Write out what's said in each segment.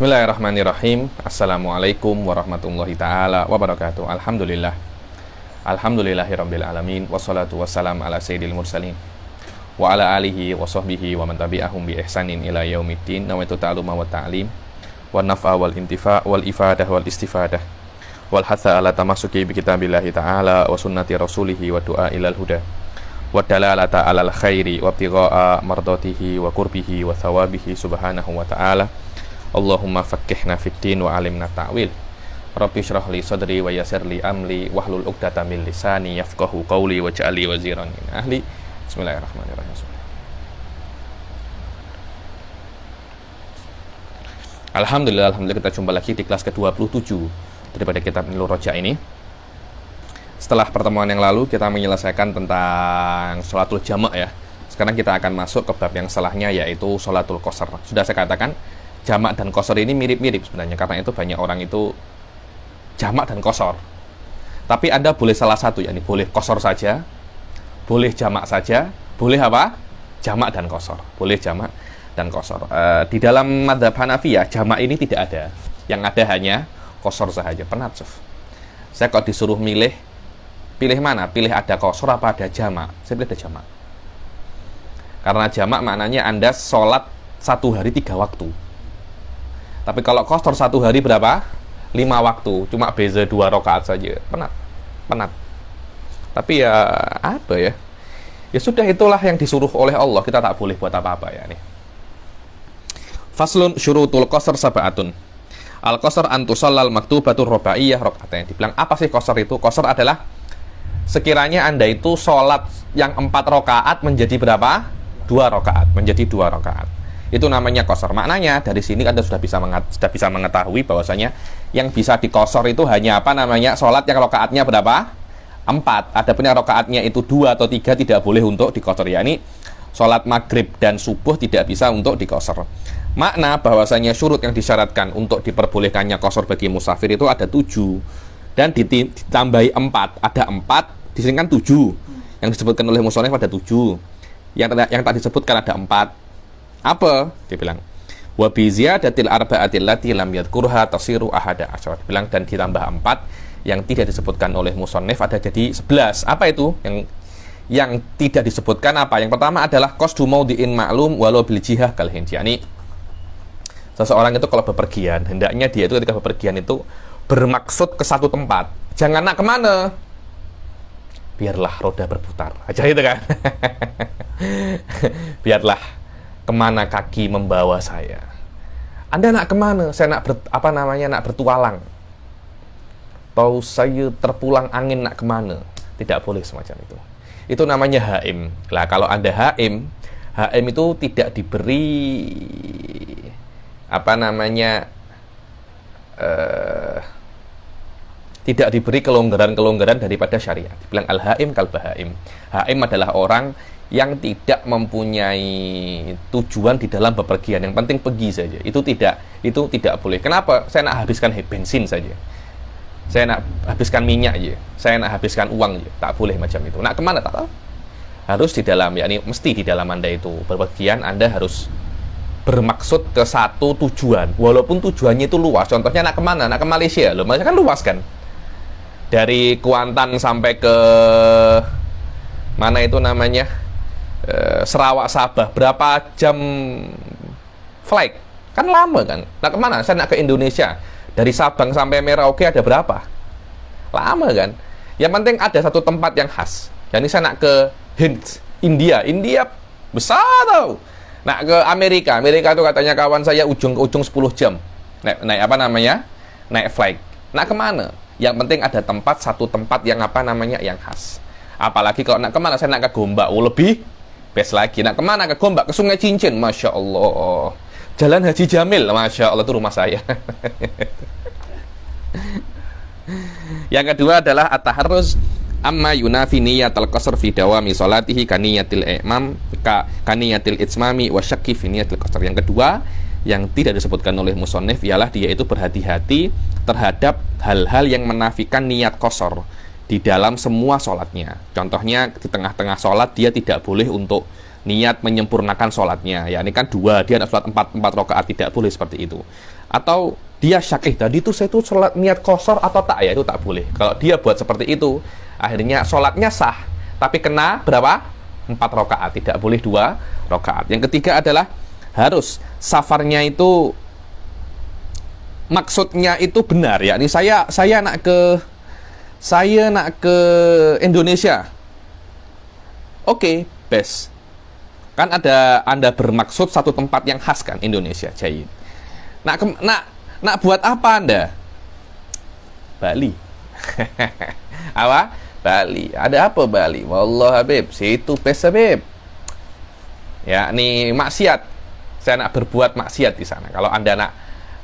Bismillahirrahmanirrahim. Assalamualaikum warahmatullahi ta'ala wabarakatuh. Alhamdulillah. Alhamdulillahirabbil alamin. Wassalatu wassalam ala sayyidil mursalin wa ala alihi wa sahbihi wa man tabi'ahum bi ihsanin ila yaumiddin. Nawaitu ta'aluma wa ta'lim wa naf'a wal intifa' wal ifadah wal istifadah wal hatha ala tamasuki bi kitabillahi ta'ala wa sunnati rasulihi wa du'a ilal huda wa dalalata alal khairi wa ibtigha'a mardatihi wa qurbihi wa thawabihi subhanahu wa ta'ala. Allahumma faqqihna fiddin wa alimna ta'wil. Rabbi shrah li sadri wa yassir li amri wahlul 'uqdatam min lisani yafqahu qawli waj'alni waziran min ahli. Bismillahirrahmanirrahim. Alhamdulillah kita jumpa lagi di kelas ke-27 daripada kitab Nurul Roja ini. Setelah pertemuan yang lalu kita menyelesaikan tentang sholatul jama' ya. Sekarang kita akan masuk ke bab yang setelahnya, yaitu sholatul qasar. Sudah saya katakan jamak dan qasar ini mirip-mirip sebenarnya, karena itu banyak orang itu jamak dan qasar. Tapi Anda boleh salah satu, yakni boleh qasar saja, boleh jamak saja, boleh apa? Jamak dan qasar. Boleh jamak dan qasar. Di dalam madzhab Hanafiyah jamak ini tidak ada. Yang ada hanya qasar saja. Penat, Sof. Saya kalau disuruh pilih mana? Pilih ada qasar apa ada jamak? Saya pilih ada jamak. Karena jamak maknanya Anda sholat satu hari 3 waktu. Tapi kalau qasar satu hari berapa? 5 waktu. Cuma beza 2 rakaat saja. Penat. Tapi ya apa ya? Ya sudah, itulah yang disuruh oleh Allah. Kita tak boleh buat apa-apa ya nih. Faslun syurutul qasar sab'atun. Al-qasar antusallal maktubatur rubaiyah rakaatain. Dibilang apa sih qasar itu? Qasar adalah sekiranya Anda itu sholat yang 4 rakaat menjadi berapa? 2 rakaat. Menjadi 2 rakaat. Itu namanya qasar. Maknanya dari sini Anda sudah bisa mengetahui bahwasanya yang bisa diqasar itu hanya apa namanya? Sholat yang rakaatnya berapa? 4. Adapun yang rakaatnya itu 2 atau 3 tidak boleh untuk diqasar. Yani sholat maghrib dan subuh tidak bisa untuk diqasar. Makna bahwasanya syurut yang disyaratkan untuk diperbolehkannya qasar bagi musafir itu ada 7 dan ditambahi 4. Ada 4, di sini kan 7. Yang disebutkan oleh musannif ada 7. Yang tak disebutkan ada 4. Apa? Dia bilang wa bi ziyadatil arba'atil lati lam yadhkurha tasiru ahada asyara. Dibilang dan ditambah 4 yang tidak disebutkan oleh musannif ada jadi 11. Apa itu? Yang tidak disebutkan apa? Yang pertama adalah qasdu maudhi'in ma'lum walau bil jihah kal hindiani. Seseorang itu kalau bepergian, hendaknya dia itu ketika bepergian itu bermaksud ke satu tempat. Jangan nak kemana? Biarlah roda berputar. Aja itu kan. Biarlah kemana kaki membawa saya. Anda nak kemana? Saya nak nak bertualang. Atau saya terpulang angin nak kemana? Tidak boleh semacam itu. Itu namanya haim. Lah kalau Anda haim itu tidak diberi tidak diberi kelonggaran-kelonggaran daripada syariat. Dibilang al-haim kal bahaim. Haim adalah orang yang tidak mempunyai tujuan di dalam bepergian, yang penting pergi saja. Itu tidak boleh. Kenapa? Saya nak habiskan bensin saja. Saya nak habiskan minyak aja. Saya nak habiskan uang aja. Tak boleh macam itu. Nak kemana tak tahu. Harus di dalam, yakni mesti di dalam Anda itu bepergian, Anda harus bermaksud ke satu tujuan. Walaupun tujuannya itu luas. Contohnya nak kemana? Nak ke Malaysia. Loh, Malaysia kan luas kan? Dari Kuantan sampai ke mana itu namanya? Sarawak Sabah, berapa jam flight? Kan lama kan? Nah kemana? Saya nak ke Indonesia. Dari Sabang sampai Merauke ada berapa? Lama kan? Yang penting ada satu tempat yang khas. Yani saya nak ke India besar tau. Nak ke Amerika itu katanya kawan saya ujung ke ujung 10 jam. Naik apa namanya? Naik flight. Nak kemana? Yang penting ada satu tempat yang apa namanya? Yang khas. Apalagi kalau nak kemana? Saya nak ke Gombak. Lebih best lagi. Nak kemana? Ke Gombak, ke Sungai Cincin. Masya Allah. Jalan Haji Jamil. Masya Allah, itu rumah saya. Yang kedua adalah at-taharruz amma yunafi niyatal qasr fi dawami salatihi kaniyatil kaniyatil itsmami wa syakki fi niyatil qasr. Yang kedua yang tidak disebutkan oleh musannif ialah dia itu berhati-hati terhadap hal-hal yang menafikan niat qasr di dalam semua sholatnya. Contohnya di tengah-tengah sholat dia tidak boleh untuk niat menyempurnakan sholatnya. Ya ini kan 2, dia ada sholat 4 rakaat, tidak boleh seperti itu. Atau dia syak, tadi itu saya tuh sholat niat qashar atau tak ya, itu tak boleh. Kalau dia buat seperti itu, akhirnya sholatnya sah, tapi kena berapa? 4 rakaat, tidak boleh 2 rakaat. Yang ketiga adalah harus safarnya itu maksudnya itu benar, yakni saya nak ke Indonesia. Oke, best. Kan ada Anda bermaksud satu tempat yang khas kan, Indonesia, jahit. Nak buat apa Anda? Bali. Apa? Bali. Ada apa Bali? Wallah Habib, situ best Habib. Ya, ini maksiat. Saya nak berbuat maksiat di sana. Kalau Anda nak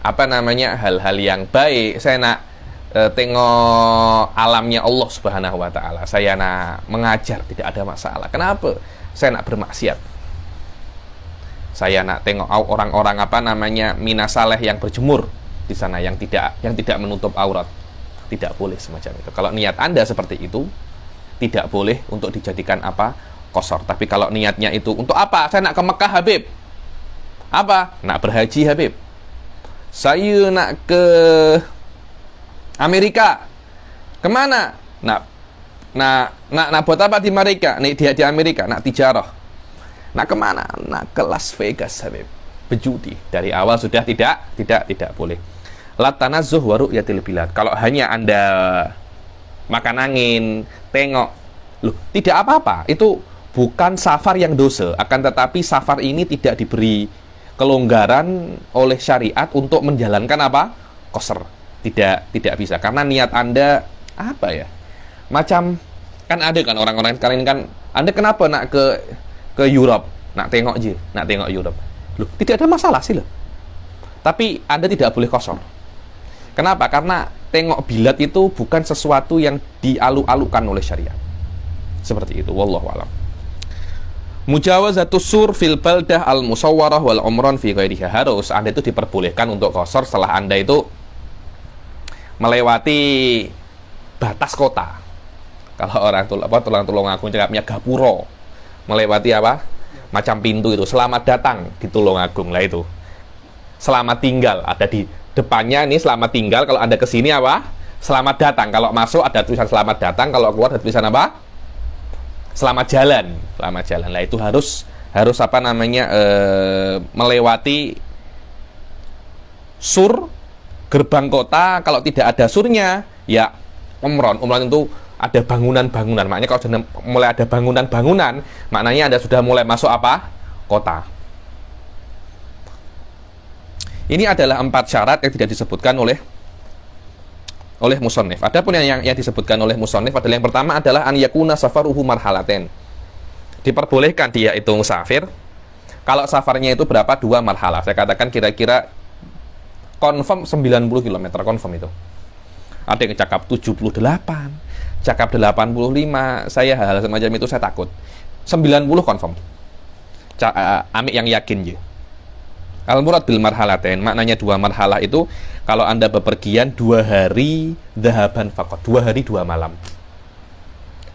hal-hal yang baik, saya nak tengok alamnya Allah Subhanahu wa taala. Saya nak mengajar, tidak ada masalah. Kenapa? Saya nak bermaksiat. Saya nak tengok orang-orang minasaleh yang berjemur di sana, yang tidak menutup aurat. Tidak boleh semacam itu. Kalau niat Anda seperti itu, tidak boleh untuk dijadikan qashar. Tapi kalau niatnya itu untuk apa? Saya nak ke Mekah Habib. Apa? Nak berhaji Habib. Saya nak ke Amerika. Kemana? Nak buat apa di Amerika? Di Amerika, nak tijarah. Nak kemana? Nak ke Las Vegas Habib. Berjudi. Dari awal sudah tidak boleh. La tanazzuh wa ru'yatil bilad. Kalau hanya Anda makan angin, tengok, loh, tidak apa-apa. Itu bukan safar yang dosa, akan tetapi safar ini tidak diberi kelonggaran oleh syariat untuk menjalankan qashar. Tidak bisa, karena niat Anda macam kan ada kan orang-orang sekarang ini kan, Anda kenapa nak ke Europe, nak tengok Europe. Loh, tidak ada masalah sih loh. Tapi Anda tidak boleh qashar. Kenapa? Karena tengok bilad itu bukan sesuatu yang dialu-alukan oleh syariat. Seperti itu, wallahu a'lam. Mujawazatus sur fil baldah al musawwarah wal umran fi ghairiha. Harus Anda itu diperbolehkan untuk qashar setelah Anda itu melewati batas kota. Kalau orang Tulungagung cakapnya gapuro, melewati macam pintu itu, selamat datang di Tulungagung lah itu. Selamat tinggal ada di depannya ini, selamat tinggal. Kalau Anda kesini selamat datang. Kalau masuk ada tulisan selamat datang, kalau keluar ada tulisan selamat jalan. Selamat jalan lah, itu harus melewati sur gerbang kota. Kalau tidak ada surnya, ya umron itu ada bangunan-bangunan. Maknanya kalau sudah mulai ada bangunan-bangunan, maknanya Anda sudah mulai masuk kota. Ini adalah 4 syarat yang tidak disebutkan oleh musannif. Adapun yang disebutkan oleh musannif adalah yang pertama adalah an yakuna safaruhu marhalaten. Diperbolehkan dia itu musafir kalau safarnya itu berapa? 2 marhalah. Saya katakan kira-kira confirm 90 km, confirm itu. Ada yang cakap 78, cakap 85. Saya hal-hal semacam itu saya takut. 90 confirm. Amik yang yakin je. Al-murad bil marhalatain, maknanya 2 marhalah itu kalau Anda bepergian 2 hari dhahaban faqat, 2 hari 2 malam.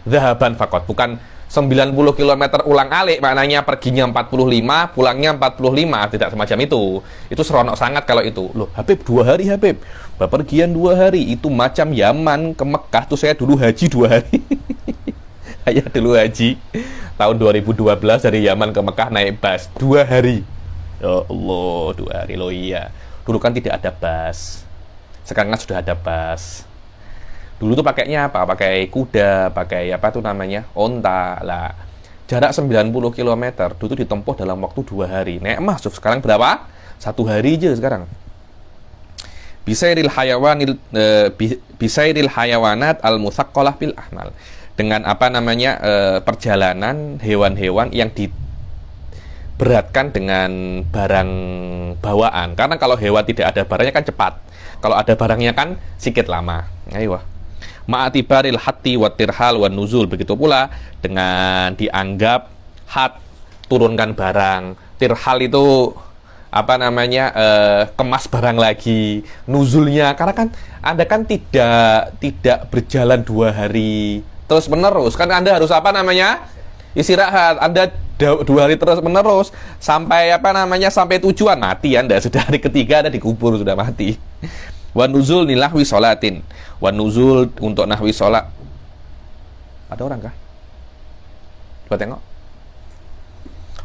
Dhahaban faqat, bukan 90 km ulang-alik, maknanya perginya 45, pulangnya 45, tidak semacam itu. Itu seronok sangat kalau itu. Loh, Habib 2 hari Habib. Bepergian 2 hari, itu macam Yaman ke Mekah tuh saya dulu haji 2 hari. Saya dulu haji tahun 2012 dari Yaman ke Mekah naik bus 2 hari. Ya Allah, 2 hari loh iya. Dulu kan tidak ada bus. Sekarang kan sudah ada bus. Dulu tuh pakainya apa? Pakai kuda, pakai onta lah. Jarak 90 km dulu ditempuh dalam waktu 2 hari. Naik masuk sekarang berapa? 1 hari aja sekarang. Bisairil hayawanat al-musaqqalah bil ahmal. Dengan perjalanan hewan-hewan yang diberatkan dengan barang bawaan. Karena kalau hewan tidak ada barangnya kan cepat. Kalau ada barangnya kan sedikit lama. Ayo. Ma'atibaril hati wa tirhal wa nuzul. Begitu pula dengan dianggap hat, turunkan barang. Tirhal itu kemas barang lagi. Nuzulnya, karena kan Anda kan tidak berjalan 2 hari terus menerus. Kan Anda harus istirahat. Anda dua hari terus menerus sampai sampai tujuan mati Anda, sudah hari ketiga Anda dikubur sudah mati. Wa nuzul nilahwi sholatin, wa nuzul untuk nahwi sholat. Ada orang kah? Coba tengok.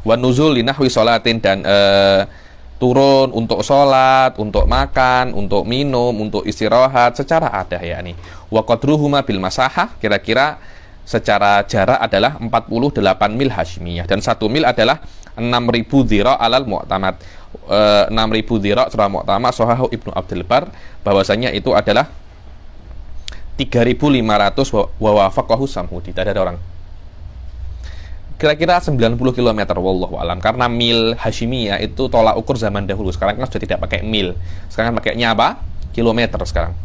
Wa nuzul linahwi sholatin, dan turun untuk sholat, untuk makan, untuk minum, untuk istirahat secara adah ya nih. Wa qadruhuma bil masahah, kira-kira secara jarak adalah 48 mil Hashimiyah, dan 1 mil adalah 6.000 dhira alal mu'tamad. 6.000 dhira secara mu'tamad sahahu Ibnu Abdul Bar, bahwasanya itu adalah 3.500 wa wafaqahu Samhudi. Tidak ada orang. Kira-kira 90 km wallahu alam, karena mil Hashimiyah itu tolak ukur zaman dahulu. Sekarang kan sudah tidak pakai mil, sekarang pakainya apa? Kilometer sekarang.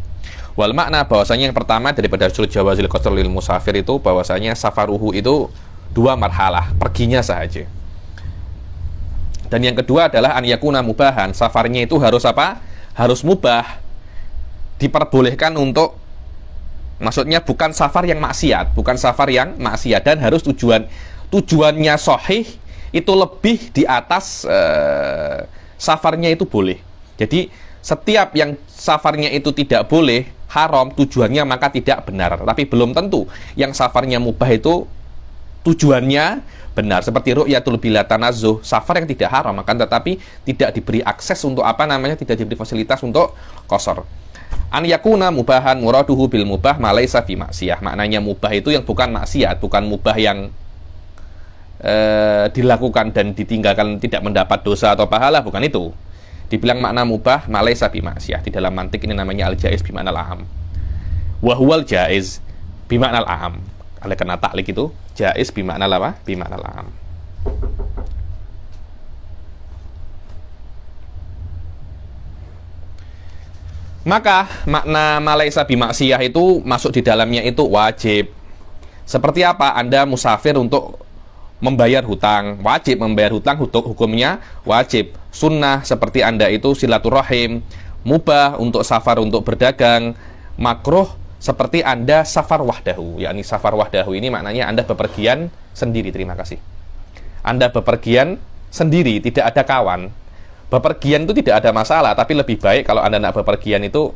Wal makna, bahwasanya yang pertama daripada syurut jawazil qasr lil musafir itu bahwasanya safaruhu itu 2 marhalah, perginya saja. Dan yang kedua adalah an yakuna mubahan, safarnya itu harus apa? Harus mubah. Diperbolehkan untuk, maksudnya bukan safar yang maksiat, dan harus tujuannya sahih, itu lebih di atas safarnya itu boleh. Jadi setiap yang safarnya itu tidak boleh, haram, tujuannya maka tidak benar. Tapi belum tentu yang safarnya mubah itu tujuannya benar. Seperti ru'yatul bila tanazzuh, safar yang tidak haram, akan tetapi tidak diberi akses untuk tidak diberi fasilitas untuk qasar. An yakuna mubahan muraduhu bil mubah ma laisa fi maksiyah. Maknanya mubah itu yang bukan maksiat, bukan mubah yang dilakukan dan ditinggalkan tidak mendapat dosa atau pahala, bukan itu. Dibilang makna mubah ma laisa bi maksiyah. Di dalam mantik ini namanya al-jaiz bi ma'nal a'am. Wa huwal jaiz bi ma'nal a'am. Oleh karena taklik itu jaiz bi ma'nal apa? Bi ma'nal a'am. Maka makna ma laisa bi maksiyah itu masuk di dalamnya itu wajib. Seperti apa? Anda musafir untuk membayar hutang, wajib membayar hutang, hukumnya wajib. Sunnah seperti Anda itu silaturahim. Mubah untuk safar, untuk berdagang. Makruh seperti Anda safar wahdahu, yakni safar wahdahu ini maknanya Anda bepergian sendiri. Terima kasih. Anda bepergian sendiri, tidak ada kawan. Bepergian itu tidak ada masalah, tapi lebih baik kalau Anda nak bepergian itu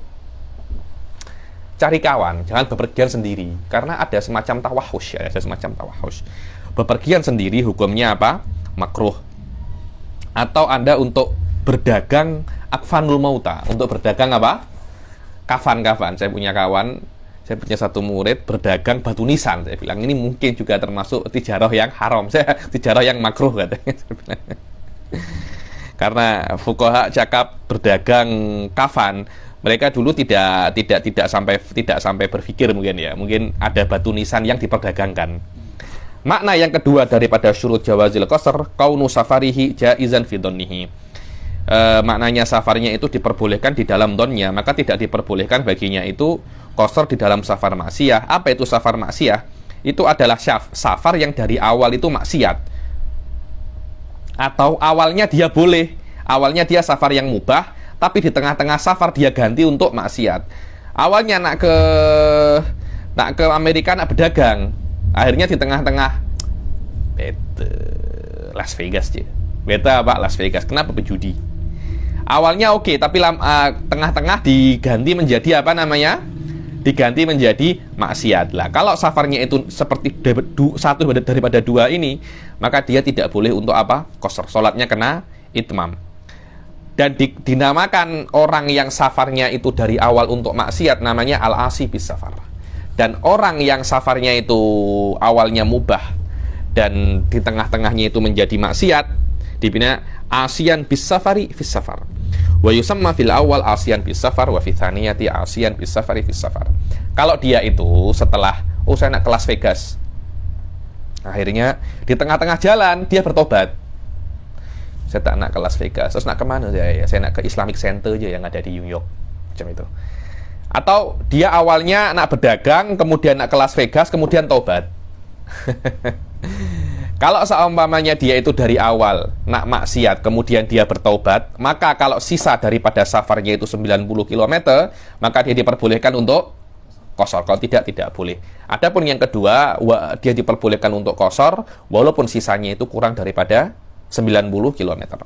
cari kawan, jangan bepergian sendiri, karena ada semacam tawahus ya, ada semacam tawahus. Bepergian sendiri hukumnya apa? Makruh. Atau Anda untuk berdagang akfanul mauta, untuk berdagang apa? Kafan-kafan. Saya punya kawan, saya punya satu murid berdagang batu nisan. Saya bilang ini mungkin juga termasuk tijarah yang haram. Tijarah yang makruh katanya. Karena fuqaha cakap berdagang kafan, mereka dulu tidak sampai berpikir mungkin ya, mungkin ada batu nisan yang diperdagangkan. Makna yang kedua daripada syurut jawazil qasr, kaunu safarihi jaizan fi dhannihi. Maknanya safarnya itu diperbolehkan di dalam dhonnya, maka tidak diperbolehkan baginya itu qasr di dalam safar maksiyah. Apa itu safar maksiyah? Itu adalah safar yang dari awal itu maksiat. Atau awalnya dia boleh, awalnya dia safar yang mubah, tapi di tengah-tengah safar dia ganti untuk maksiat. Awalnya nak ke Amerika nak berdagang, akhirnya di tengah-tengah Las Vegas aja. Beta Pak Las Vegas. Kenapa berjudi? Awalnya oke, tapi tengah-tengah diganti menjadi diganti menjadi maksiat. Lah, kalau safarnya itu seperti satu daripada dua ini, maka dia tidak boleh untuk apa? Qasr. Salatnya kena itmam. Dan dinamakan orang yang safarnya itu dari awal untuk maksiat namanya al-asi bis safar. Dan orang yang safarnya itu awalnya mubah dan di tengah-tengahnya itu menjadi maksiat, dibina asian bis safari fis safar. Wa yusamma fil awal asian bis safar wa fi tsaniyati asian bis safari fis safar. Kalau dia itu setelah saya nak ke Las Vegas, akhirnya di tengah-tengah jalan dia bertobat. Saya tak nak ke Las Vegas, terus nak kemana saya nak ke Islamic Center aja yang ada di New York, macam itu. Atau dia awalnya nak berdagang, kemudian nak ke Las Vegas, kemudian tobat. Kalau seumpamanya dia itu dari awal nak maksiat, kemudian dia bertobat, maka kalau sisa daripada safarnya itu 90 km, maka dia diperbolehkan untuk qashar. Kalau tidak boleh. Adapun yang kedua, dia diperbolehkan untuk qashar walaupun sisanya itu kurang daripada 90 km.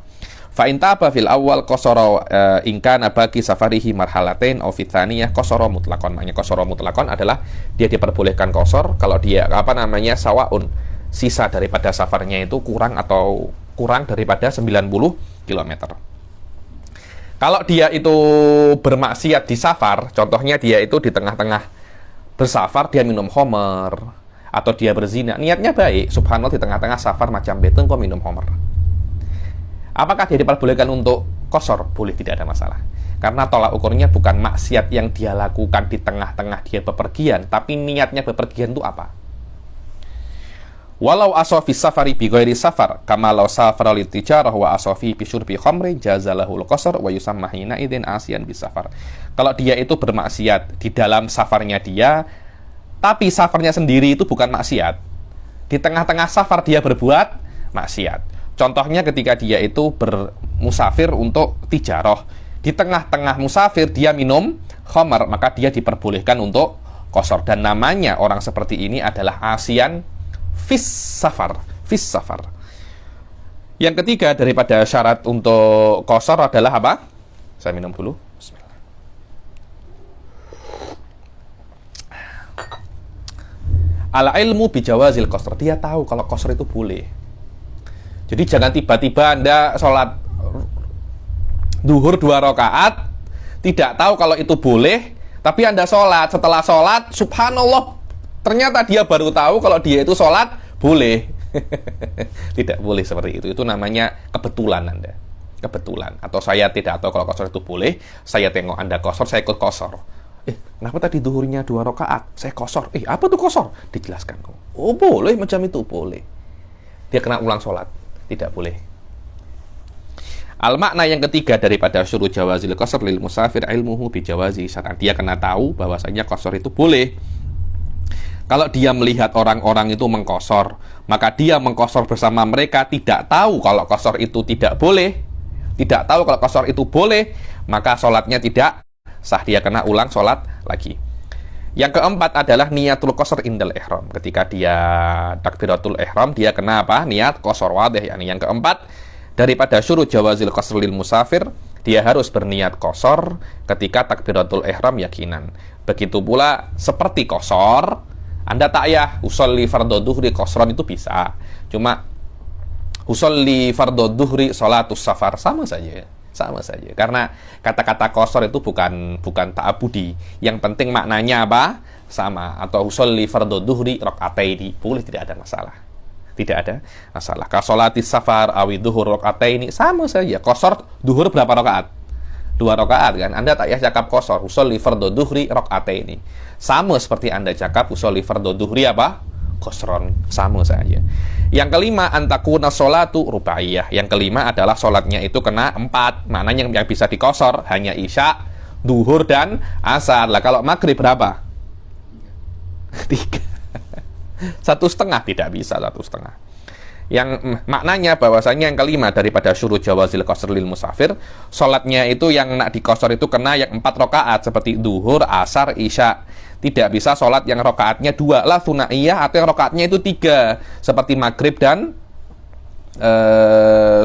Fa in taba fil awal qashara in kana baqi safarihi marhalatain aw fi tsaniyah qashara mutlaqan. Maknanya qashara mutlaqan adalah dia diperbolehkan qashar kalau dia sawaun, sisa daripada safarnya itu kurang daripada 90 km. Kalau dia itu bermaksiat di safar, contohnya dia itu di tengah-tengah bersafar, dia minum khamar, atau dia berzina, niatnya baik, subhanallah di tengah-tengah safar macam beteng kok minum khamar. Apakah dia diperbolehkan untuk qashar? Boleh, tidak ada masalah. Karena tolak ukurnya bukan maksiat yang dia lakukan di tengah-tengah dia bepergian, tapi niatnya bepergian itu apa? Walau asofi safari bi ghairi safar, kama law safara li tijarah wa asofi bi syurbi khamrin jazalahul qasar wa yusamma hina idzin asian bi safar. Kalau dia itu bermaksiat di dalam safarnya dia, tapi safarnya sendiri itu bukan maksiat. Di tengah-tengah safar dia berbuat maksiat. Contohnya ketika dia itu bermusafir untuk tijarah. Di tengah-tengah musafir dia minum khamar, maka dia diperbolehkan untuk qashar. Dan namanya orang seperti ini adalah asian fis safar. Yang ketiga daripada syarat untuk qashar adalah apa? Saya minum dulu. Bismillah. Al ilmu bijawazil qashar. Dia tahu kalau qashar itu boleh. Jadi jangan tiba-tiba Anda sholat duhur 2 rakaat, tidak tahu kalau itu boleh, tapi Anda sholat, setelah sholat, subhanallah, ternyata dia baru tahu kalau dia itu sholat boleh. Tidak boleh seperti itu. Itu namanya kebetulan Anda. Kebetulan. Atau saya tidak tahu kalau qashar itu boleh, saya tengok Anda qashar, saya ikut qashar. Kenapa tadi duhurnya 2 rakaat? Saya qashar. Apa tuh qashar? Dijelaskan. Oh, boleh macam itu, boleh. Dia kena ulang sholat. Tidak boleh. Al-makna yang ketiga daripada syurut jawazil qashar lil musafir ilmuhu bi jawazi syar'an. Dia kena tahu bahwasanya qashar itu boleh. Kalau dia melihat orang-orang itu mengqashar, maka dia mengqashar bersama mereka, tidak tahu kalau qashar itu tidak boleh. Tidak tahu kalau qashar itu boleh, maka sholatnya tidak sah, dia kena ulang sholat lagi. Yang keempat adalah niatul qashar indal ihram. Ketika dia takbiratul ihram, dia kena apa? Niat qashar wadih. Yang keempat, daripada syurut jawazil qashar lil musafir, dia harus berniat qashar ketika takbiratul ihram yakinan. Begitu pula seperti qashar, Anda tak ya usolli fardhu dhuhri qashran itu bisa. Cuma usolli fardhu dhuhri sholatus safar sama saja. Karena kata-kata qashar itu bukan ta'abudi. Yang penting maknanya apa? Sama. Atau usolli fardhu dhuhri raka'ataini, boleh, tidak ada masalah. Tidak ada masalah. Ka sholatis safar awi dhuhur raka'ataini, sama saja. Qashar dhuhur berapa rakaat? 2 rakaat kan. Anda tak ya cakap qashar usolli fardhu dhuhri raka'ataini. Sama seperti Anda cakap usolli fardhu dhuhri apa? Qashron, sama saja. Yang kelima, antakuna sholatu rubaiyah. Yang kelima adalah sholatnya itu kena 4. Maknanya yang bisa diqashar hanya isya, duhur, dan asar. Lah kalau maghrib berapa? 3. 1,5 tidak bisa 1,5. Yang maknanya bahwasanya yang kelima daripada syurut jawazil qashar lil musafir, sholatnya itu yang nak diqashar itu kena yang 4 rakaat seperti duhur, asar, isya. Tidak bisa sholat yang rakaatnya 2 lah thunaiyah, atau yang rakaatnya itu 3 seperti maghrib dan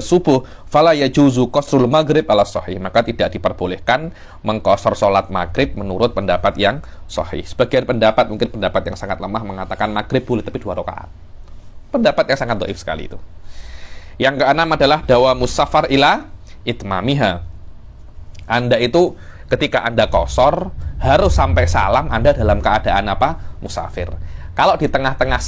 subuh. Fala yajuzu qasrul maghrib ala sahih, maka tidak diperbolehkan mengqashar sholat maghrib menurut pendapat yang sahih. Sebagian pendapat, mungkin pendapat yang sangat lemah, mengatakan maghrib boleh tapi 2 rakaat. Pendapat yang sangat dhaif sekali itu. Yang keenam adalah dawamus safar ila itmamiha. Anda itu ketika Anda qashar harus sampai salam Anda dalam keadaan apa? Musafir. Kalau di tengah-tengah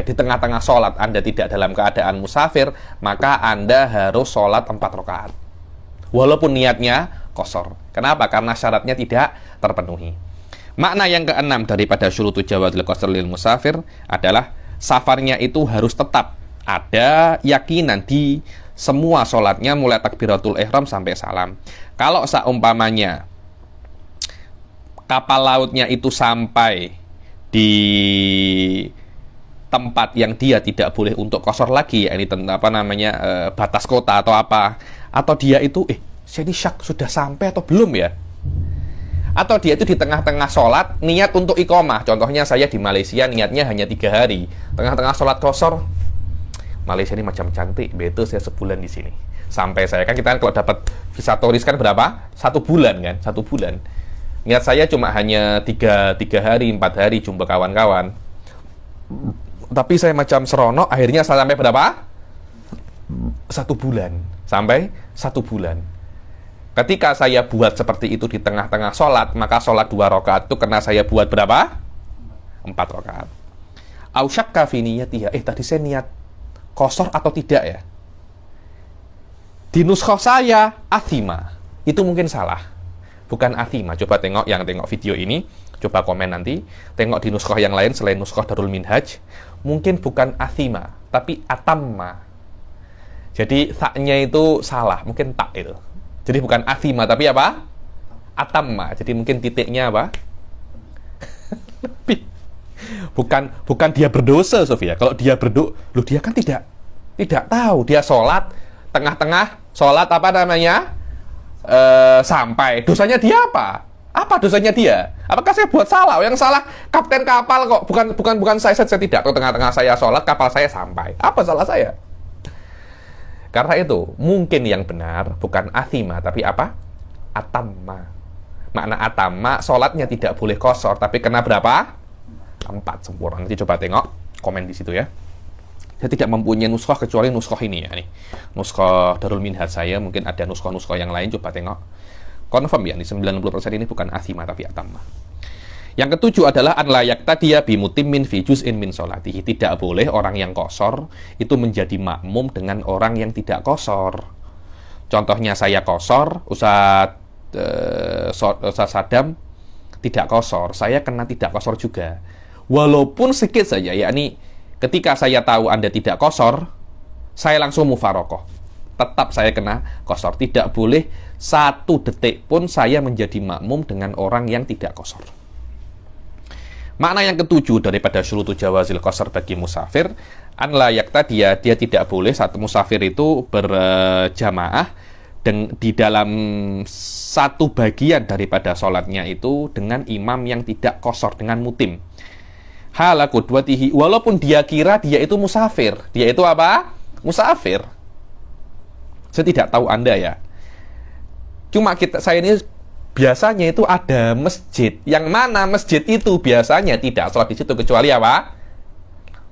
di tengah-tengah sholat Anda tidak dalam keadaan musafir, maka Anda harus sholat 4 rakaat. Walaupun niatnya qashar. Kenapa? Karena syaratnya tidak terpenuhi. Makna yang keenam daripada syurutu jawazil qashar lil musafir adalah safarnya itu harus tetap ada yakinan di semua sholatnya mulai takbiratul ihram sampai salam. Kalau seumpamanya kapal lautnya itu sampai di tempat yang dia tidak boleh untuk qashar lagi, ini batas kota atau apa, atau dia itu saya ini syak sudah sampai atau belum ya, Atau dia itu di tengah-tengah sholat, niat untuk iqomah. Contohnya saya di Malaysia, niatnya hanya 3 hari. Tengah-tengah sholat qashar, Malaysia ini macam cantik, betul saya sebulan di sini. Sampai saya, kan kita kan kalau dapat visa turis kan berapa? 1 bulan kan, 1 bulan. Niat saya cuma hanya 3 hari, 4 hari jumpa kawan-kawan. Tapi saya macam seronok, akhirnya saya sampai berapa? 1 bulan. Sampai 1 bulan. Ketika saya buat seperti itu di tengah-tengah sholat, maka sholat 2 rakaat itu kena saya buat berapa? 4 rakaat. Au syakka fi niyatiha. Tadi saya niat qashar atau tidak ya? Di nuskhah saya, athima. Itu mungkin salah. Bukan athima. Coba tengok video ini. Coba komen nanti. Tengok di nuskhah yang lain selain nuskhah Darul Minhaj. Mungkin bukan athima, tapi atamma. Jadi, taknya itu salah. Mungkin tak itu. Jadi bukan athima, tapi apa? Atamma. Jadi mungkin titiknya apa? bukan dia berdosa, Sofia. Kalau dia berdosa, dia kan tidak tahu. Dia sholat, tengah-tengah sholat apa namanya? Sampai. Dosanya dia apa? Apa dosanya dia? Apakah saya buat salah? Yang salah kapten kapal kok. Bukan saya tidak. Kalau tengah-tengah saya sholat, kapal saya sampai. Apa salah saya? Karena itu, mungkin yang benar bukan athima, tapi apa? Atamma. Makna atamma, sholatnya tidak boleh qashar, tapi kena berapa? 4 sempurna. Nanti coba tengok, komen di situ ya. Saya tidak mempunyai nuskhah kecuali nuskhah ini ya. Nih. Nuskhah Darul Minhaj saya, mungkin ada nuskhah-nuskhah yang lain, coba tengok. Confirm ya, nih 90% ini bukan athima, tapi atamma. Yang ketujuh adalah an la yaqtadiya bi mutimmin fi juz'in min sholatihi. Tidak boleh orang yang qashar itu menjadi makmum dengan orang yang tidak qashar. Contohnya saya qashar, Ustaz Sadam tidak qashar, saya kena tidak qashar juga. Walaupun sedikit saja, yakni ketika saya tahu Anda tidak qashar, saya langsung mufaraqah. Tetap saya kena qashar. Tidak boleh 1 detik pun saya menjadi makmum dengan orang yang tidak qashar. Makna yang ketujuh daripada syurutu jawazil qashar bagi musafir, an la yaqtadiya, dia tidak boleh satu musafir itu berjamaah dan di dalam satu bagian daripada sholatnya itu dengan imam yang tidak qashar, dengan mutim. Hala qudwatihi, walaupun dia kira dia itu musafir. Dia itu apa? Musafir. Saya tidak tahu Anda ya. Cuma saya ini biasanya itu ada masjid, yang mana masjid itu biasanya tidak sholat di situ kecuali apa?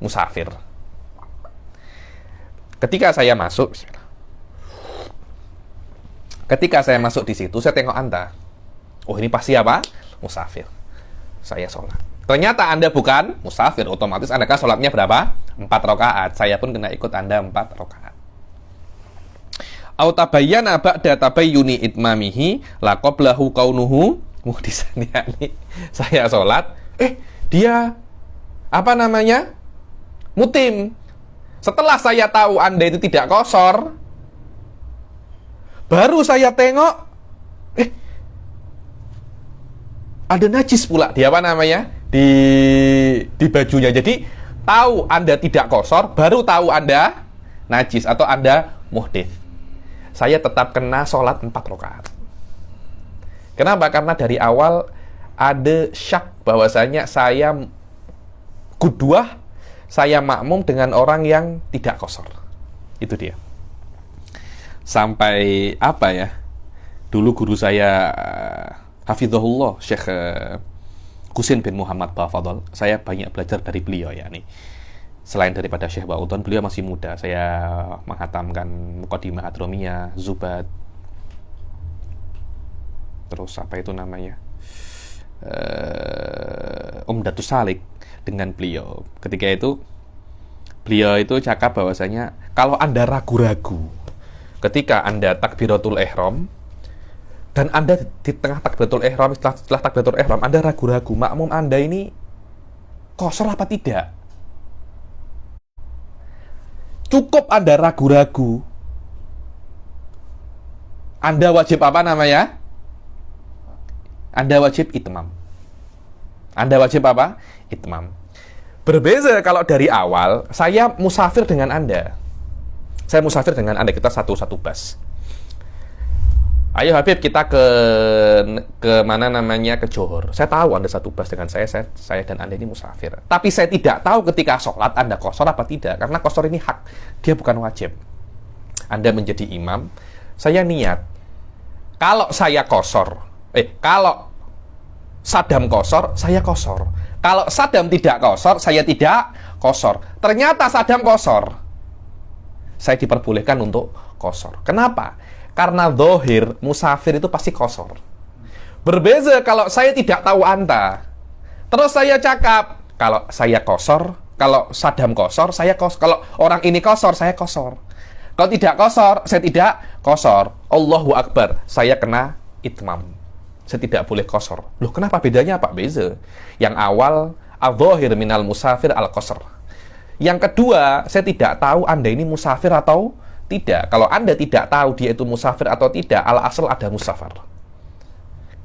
Musafir. Ketika saya masuk di situ, saya tengok Anda. Oh, ini pasti apa? Musafir. Saya sholat. Ternyata Anda bukan musafir, otomatis Anda kan sholatnya berapa? 4 rakaat. Saya pun kena ikut Anda 4 rakaat. Au tabayyana ba'da tabayyuni itmamihi la qablahu kaunuhu muhdisan, yakni saya sholat, dia apa namanya? Mutim. Setelah saya tahu Anda itu tidak qashar, baru saya tengok ada najis pula di apa namanya? Di bajunya. Jadi tahu Anda tidak qashar, baru tahu Anda najis atau Anda muhdits. Saya tetap kena sholat 4 rakaat. Kenapa? Karena dari awal ada syak bahwasanya saya qudwah, saya makmum dengan orang yang tidak qashar. Itu dia. Sampai apa ya? Dulu guru saya hafizahullah Syekh Husin bin Muhammad Bafadol. Saya banyak belajar dari beliau ya nih. Selain daripada Syekh Ba'udhan, beliau masih muda. Saya menghatamkan Muqaddimah Hadromiyah, Zubat, terus apa itu namanya, Umdatus Salik dengan beliau. Ketika itu beliau itu cakap bahwasanya kalau Anda ragu-ragu ketika Anda takbiratul ihram dan Anda di tengah takbiratul ihram, setelah takbiratul ihram Anda ragu-ragu makmum Anda ini qashar apa tidak, cukup Anda ragu-ragu, Anda wajib apa namanya? Anda wajib itmam. Anda wajib apa? Itmam. Berbeda kalau dari awal, saya musafir dengan Anda. Saya musafir dengan Anda, kita satu bus. Ayo Habib, kita ke mana namanya, ke Johor. Saya tahu Anda satu bus dengan saya dan Anda ini musafir. Tapi saya tidak tahu ketika sholat Anda qashar apa tidak, karena qashar ini hak, dia bukan wajib. Anda menjadi imam, saya niat kalau saya qashar, kalau Saddam qashar, saya qashar. Kalau Saddam tidak qashar, saya tidak qashar. Ternyata Saddam qashar, saya diperbolehkan untuk qashar. Kenapa? Karena zahir musafir itu pasti qashar. Berbeza kalau saya tidak tahu Anda. Terus saya cakap, kalau saya qashar, kalau Saddam qashar, saya qashar. Kalau orang ini qashar, saya qashar. Kalau tidak qashar, saya tidak qashar. Allahu Akbar, saya kena itmam. Saya tidak boleh qashar. Loh, kenapa bedanya Pak? Beza. Yang awal, al-zahir minal musafir al-qasr. Yang kedua, saya tidak tahu Anda ini musafir atau tidak. Kalau Anda tidak tahu dia itu musafir atau tidak, al-asal ada musafir.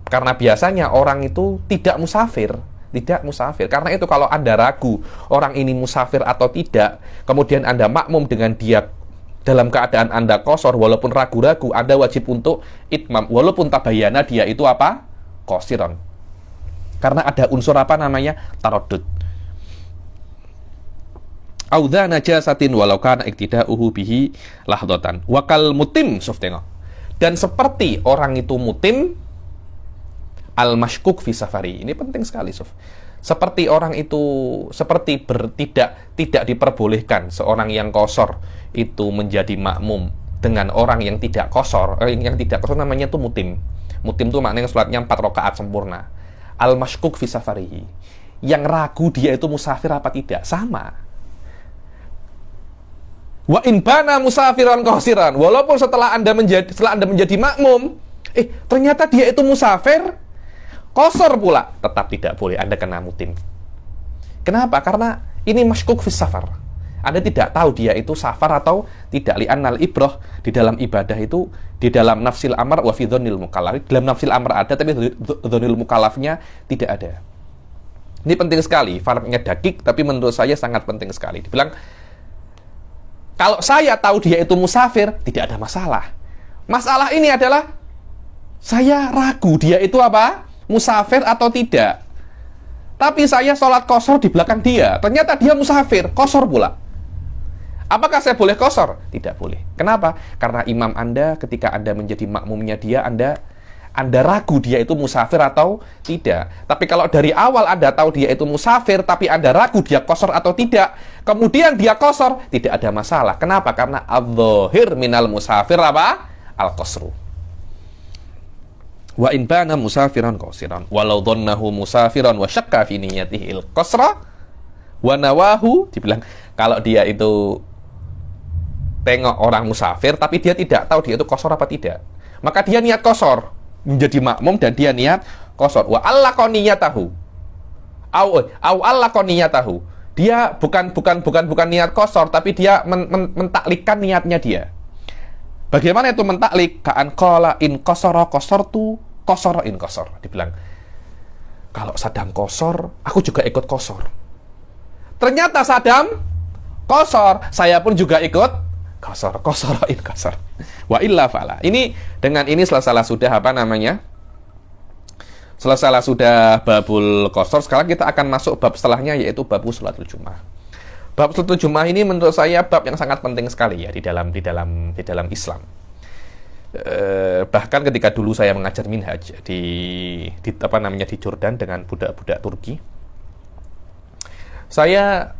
Karena biasanya orang itu tidak musafir. Tidak musafir. Karena itu kalau Anda ragu orang ini musafir atau tidak, kemudian Anda makmum dengan dia dalam keadaan Anda qashar, walaupun ragu-ragu, Anda wajib untuk itmam. Walaupun tabayana dia itu apa? Qashiran. Karena ada unsur apa namanya? Taraddud. Audha najasatin walau kana iktida'uhu bihi lahdatan. Wakal mutim, tengok. Dan seperti orang itu mutim, al-mashkuk fi safari. Ini penting sekali, Sof. Seperti orang itu, seperti tidak diperbolehkan seorang yang qashar itu menjadi makmum dengan orang yang tidak qashar. Yang tidak qashar namanya itu mutim. Mutim itu maknanya sholatnya 4 rakaat sempurna. Al-mashkuk fi safarihi. Yang ragu dia itu musafir apa tidak, sama. Wa in bana musafiran qasiran. Walaupun setelah Anda menjadi makmum, ternyata dia itu musafir, qashar pula, tetap tidak boleh, Anda kena mutim. Kenapa? Karena ini mashkuk fis safar. Anda tidak tahu dia itu safar atau tidak. Li'annal ibrah di dalam ibadah itu, di dalam nafsil amar wa fi dhonil mukallaf. Dalam nafsil amar ada, tapi dhonil mukallafnya tidak ada. Ini penting sekali. Farqnya dakik, tapi menurut saya sangat penting sekali. Dibilang, kalau saya tahu dia itu musafir, tidak ada masalah. Masalah ini adalah saya ragu dia itu apa? Musafir atau tidak. Tapi saya sholat qashar di belakang dia. Ternyata dia musafir, qashar pula. Apakah saya boleh qashar? Tidak boleh. Kenapa? Karena imam Anda ketika Anda menjadi makmumnya dia, Anda ragu dia itu musafir atau tidak. Tapi kalau dari awal Anda tahu dia itu musafir, tapi Anda ragu dia qashar atau tidak, kemudian dia qashar, tidak ada masalah. Kenapa? Karena adz-dzahir minal musafir apa? Al-qasru. Wa in bana musafiran qasiran walau dhannahu musafiran wa syakka fi niyyatihi al-qasra wa nawahu, dibilang kalau dia itu tengok orang musafir tapi dia tidak tahu dia itu qashar apa tidak, maka dia niat qashar menjadi makmum dan dia niat qashar. Wa allaqa niyyatahu au allaqa niyyatahu, dia bukan niat qashar, tapi dia mentaklikkan niatnya dia. Bagaimana itu mentaklik? Ka'an qala in qashara qasartu qashara in qashar. Dibilang, kalau Saddam qashar, aku juga ikut qashar. Ternyata Saddam qashar, saya pun juga ikut qashar. Qashara in qashar. Wa illa fala. Ini dengan ini selesai sudah apa namanya? Selesai sudah babul qashar. Sekarang kita akan masuk bab setelahnya, yaitu babul sholatul Jumat. Bab sholatul Jumat ini menurut saya bab yang sangat penting sekali ya di dalam Islam. Bahkan ketika dulu saya mengajar minhaj di Jordan dengan budak-budak Turki, saya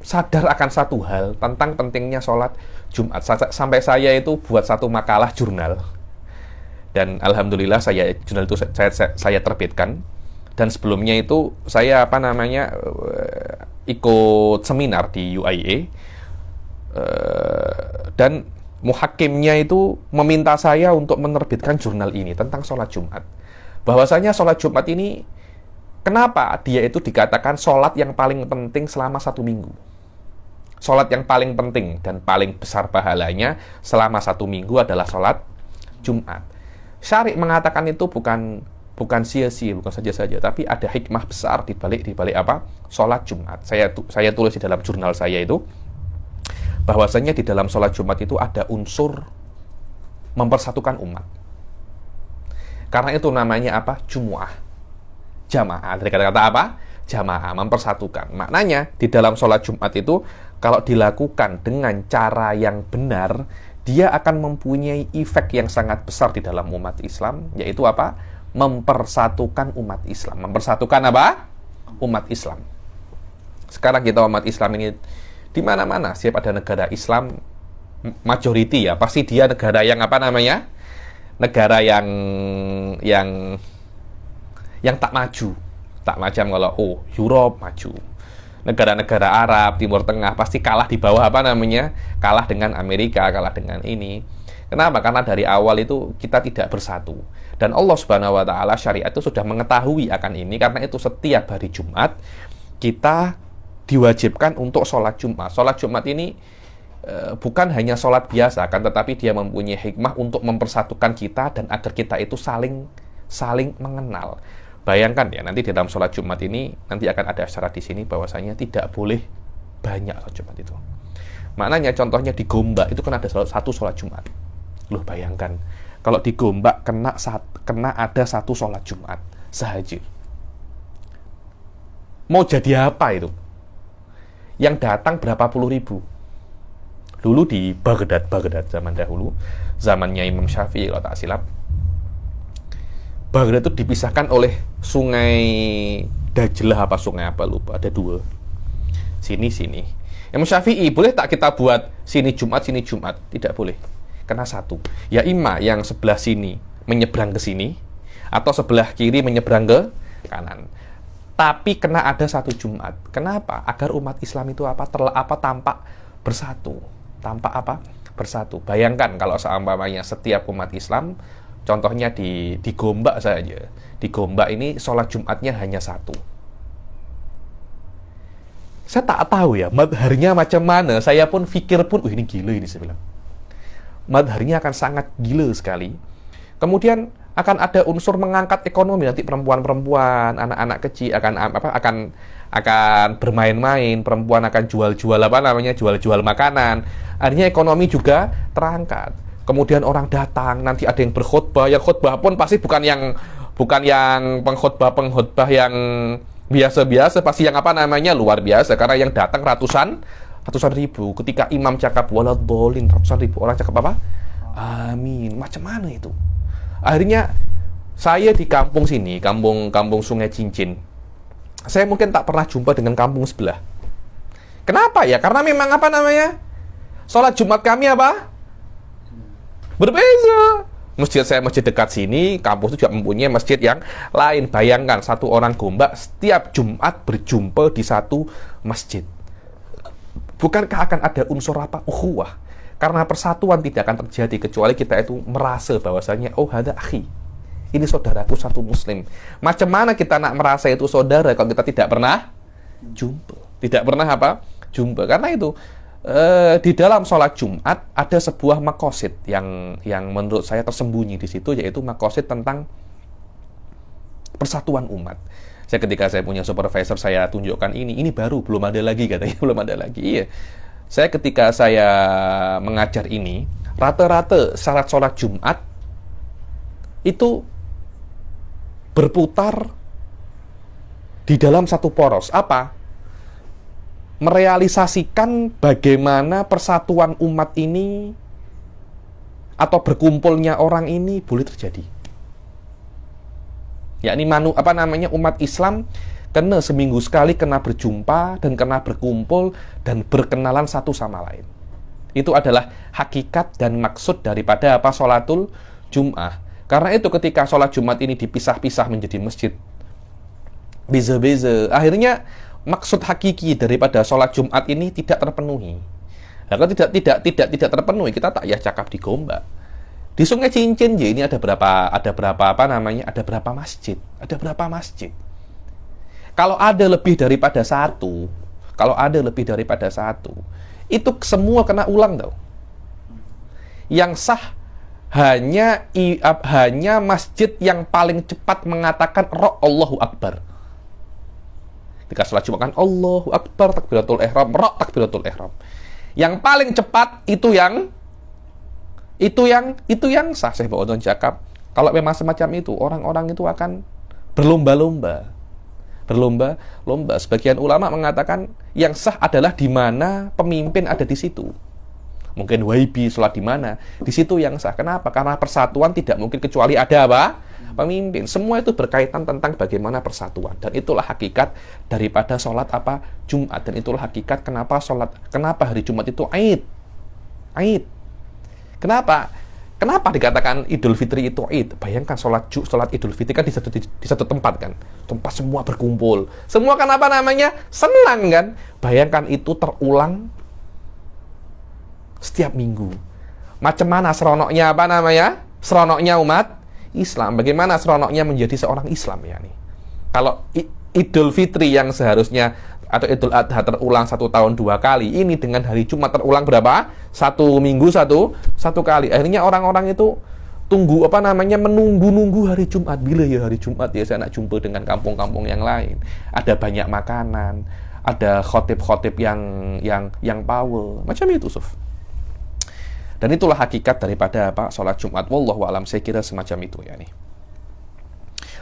sadar akan satu hal tentang pentingnya sholat Jumat. Sampai saya itu buat satu makalah jurnal, dan alhamdulillah jurnal itu saya terbitkan. Dan sebelumnya itu saya ikut seminar di UIA, dan muhakimnya itu meminta saya untuk menerbitkan jurnal ini tentang sholat Jumat. Bahwasanya sholat Jumat ini, kenapa dia itu dikatakan sholat yang paling penting selama 1 minggu. Sholat yang paling penting dan paling besar pahalanya selama 1 minggu adalah sholat Jumat. Syari' mengatakan itu bukan sia-sia, bukan saja-saja, tapi ada hikmah besar di balik apa? Sholat Jumat. Saya tulis di dalam jurnal saya itu, bahwasanya di dalam sholat Jumat itu ada unsur mempersatukan umat. Karena itu namanya apa? Jumu'ah. Jamaah. Dari kata-kata apa? Jamaah, mempersatukan. Maknanya di dalam sholat Jumat itu kalau dilakukan dengan cara yang benar, dia akan mempunyai efek yang sangat besar di dalam umat Islam, yaitu apa? Mempersatukan umat Islam. Mempersatukan apa? Umat Islam. Sekarang kita umat Islam ini di mana-mana, setiap ada negara Islam majority ya, pasti dia negara yang apa namanya? Negara yang tak maju. Tak macam kalau Europe maju. Negara-negara Arab, Timur Tengah pasti kalah di bawah apa namanya? Kalah dengan Amerika, kalah dengan ini. Kenapa? Karena dari awal itu kita tidak bersatu. Dan Allah Subhanahu wa taala syariat itu sudah mengetahui akan ini, karena itu setiap hari Jumat kita diwajibkan untuk sholat Jumat. Sholat Jumat ini bukan hanya sholat biasa, kan, tetapi dia mempunyai hikmah untuk mempersatukan kita dan agar kita itu saling mengenal. Bayangkan ya, nanti di dalam sholat Jumat ini nanti akan ada syarat di sini bahwasanya tidak boleh banyak sholat Jumat itu. Maknanya contohnya di Gombak itu kan ada satu sholat Jumat. Loh, bayangkan kalau di Gombak kena ada satu sholat Jumat sehajir. Mau jadi apa itu? Yang datang berapa puluh ribu. Dulu di Baghdad zaman dahulu, zamannya Imam Syafi'i kalau tak silap, Baghdad itu dipisahkan oleh sungai Dajlah apa sungai apa lupa, ada dua. Sini. Imam Syafi'i, boleh tak kita buat sini Jumat? Tidak boleh. Kena satu. Ya imma yang sebelah sini menyeberang ke sini, atau sebelah kiri menyeberang ke kanan. Tapi kena ada satu Jumat. Kenapa? Agar umat Islam itu tampak bersatu. Tampak apa? Bersatu. Bayangkan kalau seumpamanya setiap umat Islam, contohnya di Gombak saja. Di Gombak ini sholat Jumatnya hanya satu. Saya tak tahu ya, madharnya macam mana. Saya pun pikir pun, ini gila ini saya bilang. Madharnya akan sangat gila sekali. Kemudian akan ada unsur mengangkat ekonomi. Nanti perempuan-perempuan, anak-anak kecil akan bermain-main. Perempuan akan jual-jual jual-jual makanan. Akhirnya ekonomi juga terangkat. Kemudian orang datang, nanti ada yang berkhutbah. Yang khutbah pun pasti bukan yang pengkhutbah yang biasa-biasa, pasti yang luar biasa, karena yang datang ratusan ribu. Ketika imam cakap waladhdallin, ratusan ribu orang cakap apa? Amin. Macam mana itu? Akhirnya saya di kampung sini, kampung Sungai Cincin, saya mungkin tak pernah jumpa dengan kampung sebelah. Kenapa ya? Karena memang sholat Jumat kami berbeza. Masjid saya masjid dekat sini, kampus itu juga mempunyai masjid yang lain. Bayangkan satu orang Gombak setiap Jumat berjumpa di satu masjid. Bukankah akan ada unsur ukhuwah? Karena persatuan tidak akan terjadi kecuali kita itu merasa bahwasanya hada akhi. Ini saudaraku satu muslim. Macam mana kita nak merasa itu saudara kalau kita tidak pernah jumpa? Tidak pernah jumpa. Karena itu di dalam sholat Jumat ada sebuah makosid yang menurut saya tersembunyi di situ, yaitu makosid tentang persatuan umat. Ketika saya punya supervisor, saya tunjukkan ini baru, belum ada lagi katanya, belum ada lagi. Iya. Ketika saya mengajar ini, rata-rata syarat sholat Jumat itu berputar di dalam satu poros. Apa? Merealisasikan bagaimana persatuan umat ini atau berkumpulnya orang ini boleh terjadi. Yakni umat Islam kena seminggu sekali kena berjumpa dan kena berkumpul dan berkenalan satu sama lain. Itu adalah hakikat dan maksud daripada sholatul Jum'ah. Karena itu ketika sholat Jumat ini dipisah-pisah menjadi masjid beza-beza, akhirnya maksud hakiki daripada sholat Jumat ini tidak terpenuhi. Nah, kalau tidak terpenuhi, kita tak ya cakap di Gombak. Di Sungai Cincin ini ada berapa masjid? Ada berapa masjid? Kalau ada lebih daripada satu, itu semua kena ulang tau. Yang sah hanya masjid yang paling cepat mengatakan Allahu Akbar. Ketika sholat Jumat kan Allahu Akbar, takbiratul ihram, takbiratul ihram. Yang paling cepat itu yang Itu yang sah. Syekh Ba'udhan cakap, kalau memang semacam itu, orang-orang itu akan berlomba-lomba. Berlomba-lomba. Sebagian ulama mengatakan yang sah adalah di mana pemimpin ada di situ. Mungkin Wahhabi sholat di mana? Di situ yang sah. Kenapa? Karena persatuan tidak mungkin kecuali ada apa? Pemimpin. Semua itu berkaitan tentang bagaimana persatuan. Dan itulah hakikat daripada sholat apa? Jumat. Dan itulah hakikat kenapa hari Jumat itu Aid. Aid. Kenapa dikatakan Idul Fitri itu Id? Bayangkan sholat Idul Fitri kan di satu tempat kan. Tempat semua berkumpul. Semua kan apa namanya? Senang kan? Bayangkan itu terulang setiap minggu. Macam mana seronoknya apa namanya? Seronoknya umat Islam. Bagaimana seronoknya menjadi seorang Islam ya nih? Kalau Idul Fitri yang seharusnya atau Idul Adha terulang 1 tahun 2 kali, ini dengan hari Jumat terulang berapa? 1 minggu satu kali. Akhirnya orang-orang itu menunggu hari Jumat. Bila ya hari Jumat ya saya nak jumpa dengan kampung-kampung yang lain. Ada banyak makanan, ada khotib-khotib yang power. Macam itu, Suf. Dan itulah hakikat daripada sholat Jumat. Wallahu a'lam, saya kira semacam itu ya nih.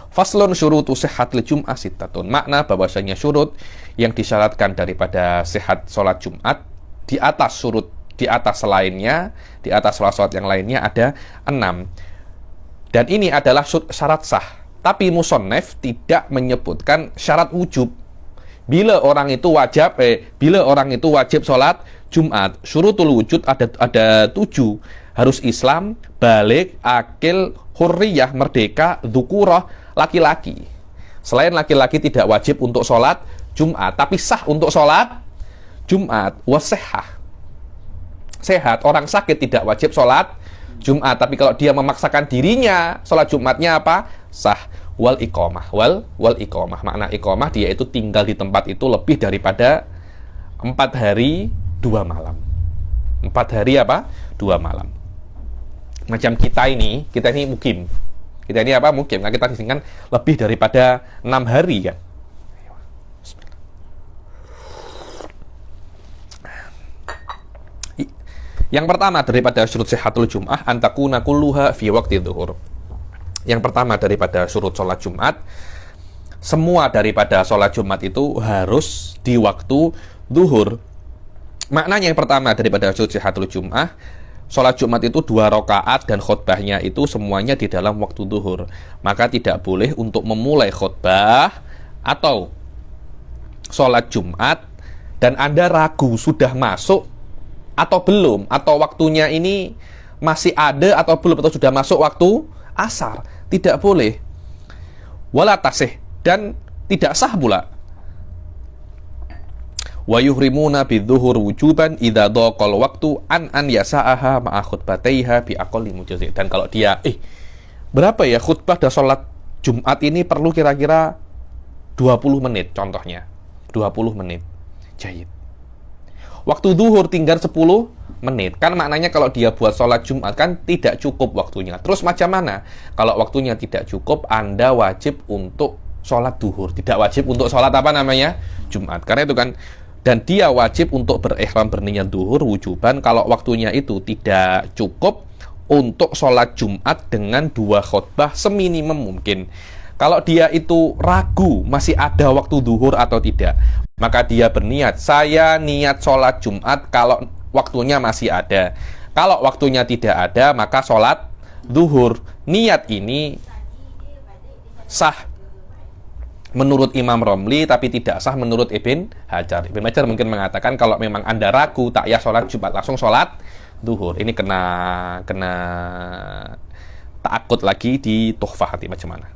Faslun syurutu sihhatil jum'ah sittatun. Makna bahwasanya syurut yang disyaratkan daripada sehat sholat Jumat di atas selainnya, di atas sholat yang lainnya ada 6. Dan ini adalah syarat sah. Tapi musannaf tidak menyebutkan syarat wujub. Bila orang itu wajib sholat Jumat, syurutul wujud ada 7. Harus Islam, balik, akil, hurriyah, merdeka, dzukurah, laki-laki. Selain laki-laki tidak wajib untuk sholat Jumat, tapi sah untuk sholat Jumat. Wasehah, sehat. Orang sakit tidak wajib sholat Jumat, tapi kalau dia memaksakan dirinya, sholat Jumatnya apa? Sah. Wal iqamah. Wal iqamah. Makna iqamah, dia itu tinggal di tempat itu lebih daripada 4 hari 2 malam. 4 hari apa? 2 malam. Macam kita ini mukim. Kita ini apa? Mukim. Nah, kita di sini kan lebih daripada 6 hari kan. Yang pertama daripada syurut sihhatul jum'ah antakuna kulluha fi waqti dhuhur. Yang pertama daripada syurut sholat Jumat, semua daripada sholat Jumat itu harus di waktu zuhur. Maknanya yang pertama daripada syurut sihhatul jum'ah, sholat Jumat itu 2 rakaat dan khutbahnya itu semuanya di dalam waktu zuhur. Maka tidak boleh untuk memulai khutbah atau sholat Jumat dan Anda ragu sudah masuk atau belum, atau waktunya ini masih ada atau belum, atau sudah masuk waktu asar. Tidak boleh. Wala tasih, dan tidak sah pula. Wa yuhrimuna bidzuhur wujuban idza dhaqal waktu an yasa'aha ma'a khutbataiha bi aqalli mujazzi. Dan kalau dia berapa ya khutbah dan sholat Jumat ini perlu kira-kira 20 menit contohnya. 20 menit. Jayid. Waktu zuhur tinggal 10 menit. Kan maknanya kalau dia buat sholat Jumat kan tidak cukup waktunya. Terus macam mana? Kalau waktunya tidak cukup, Anda wajib untuk sholat zuhur. Tidak wajib untuk sholat apa namanya? Jumat. Karena itu kan. Dan dia wajib untuk berihram berniat zuhur wujuban kalau waktunya itu tidak cukup untuk sholat Jumat dengan 2 khutbah seminimum mungkin. Kalau dia itu ragu masih ada waktu zuhur atau tidak, maka dia berniat, saya niat sholat Jumat kalau waktunya masih ada. Kalau waktunya tidak ada, maka sholat zuhur. Niat ini sah menurut Imam Romli, tapi tidak sah menurut Ibn Hajar. Ibn Hajar mungkin mengatakan kalau memang Anda ragu, tak ya sholat Jumat, langsung sholat zuhur. Ini kena ta'akud lagi di Tuhfah hati macam mana.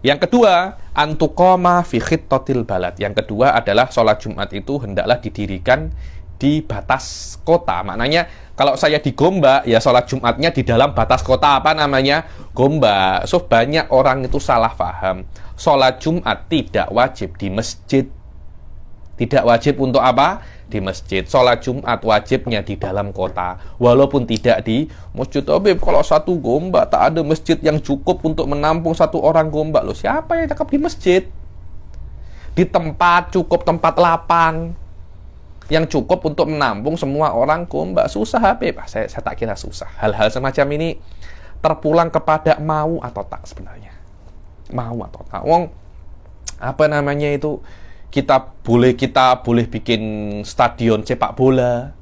Yang kedua, antuqama fi khittatil balad. Yang kedua adalah sholat Jumat itu hendaklah didirikan di batas kota. Maknanya kalau saya di Gombak, ya sholat Jumatnya di dalam batas kota apa namanya? Gombak. So banyak orang itu salah paham. Sholat Jumat tidak wajib di masjid. Tidak wajib untuk apa? Di masjid. Sholat Jumat wajibnya di dalam kota. Walaupun tidak di masjid. Tapi kalau satu Gombak tak ada masjid yang cukup untuk menampung 1 orang Gombak. Loh, siapa yang cakap di masjid? Di tempat, cukup tempat lapang. yang cukup untuk menampung semua orang gombak. Susah Habib. Saya tak kira susah. Hal-hal semacam ini terpulang kepada mau atau tak sebenarnya. Mau atau tak. Wong apa namanya itu, kita boleh bikin stadion sepak bola,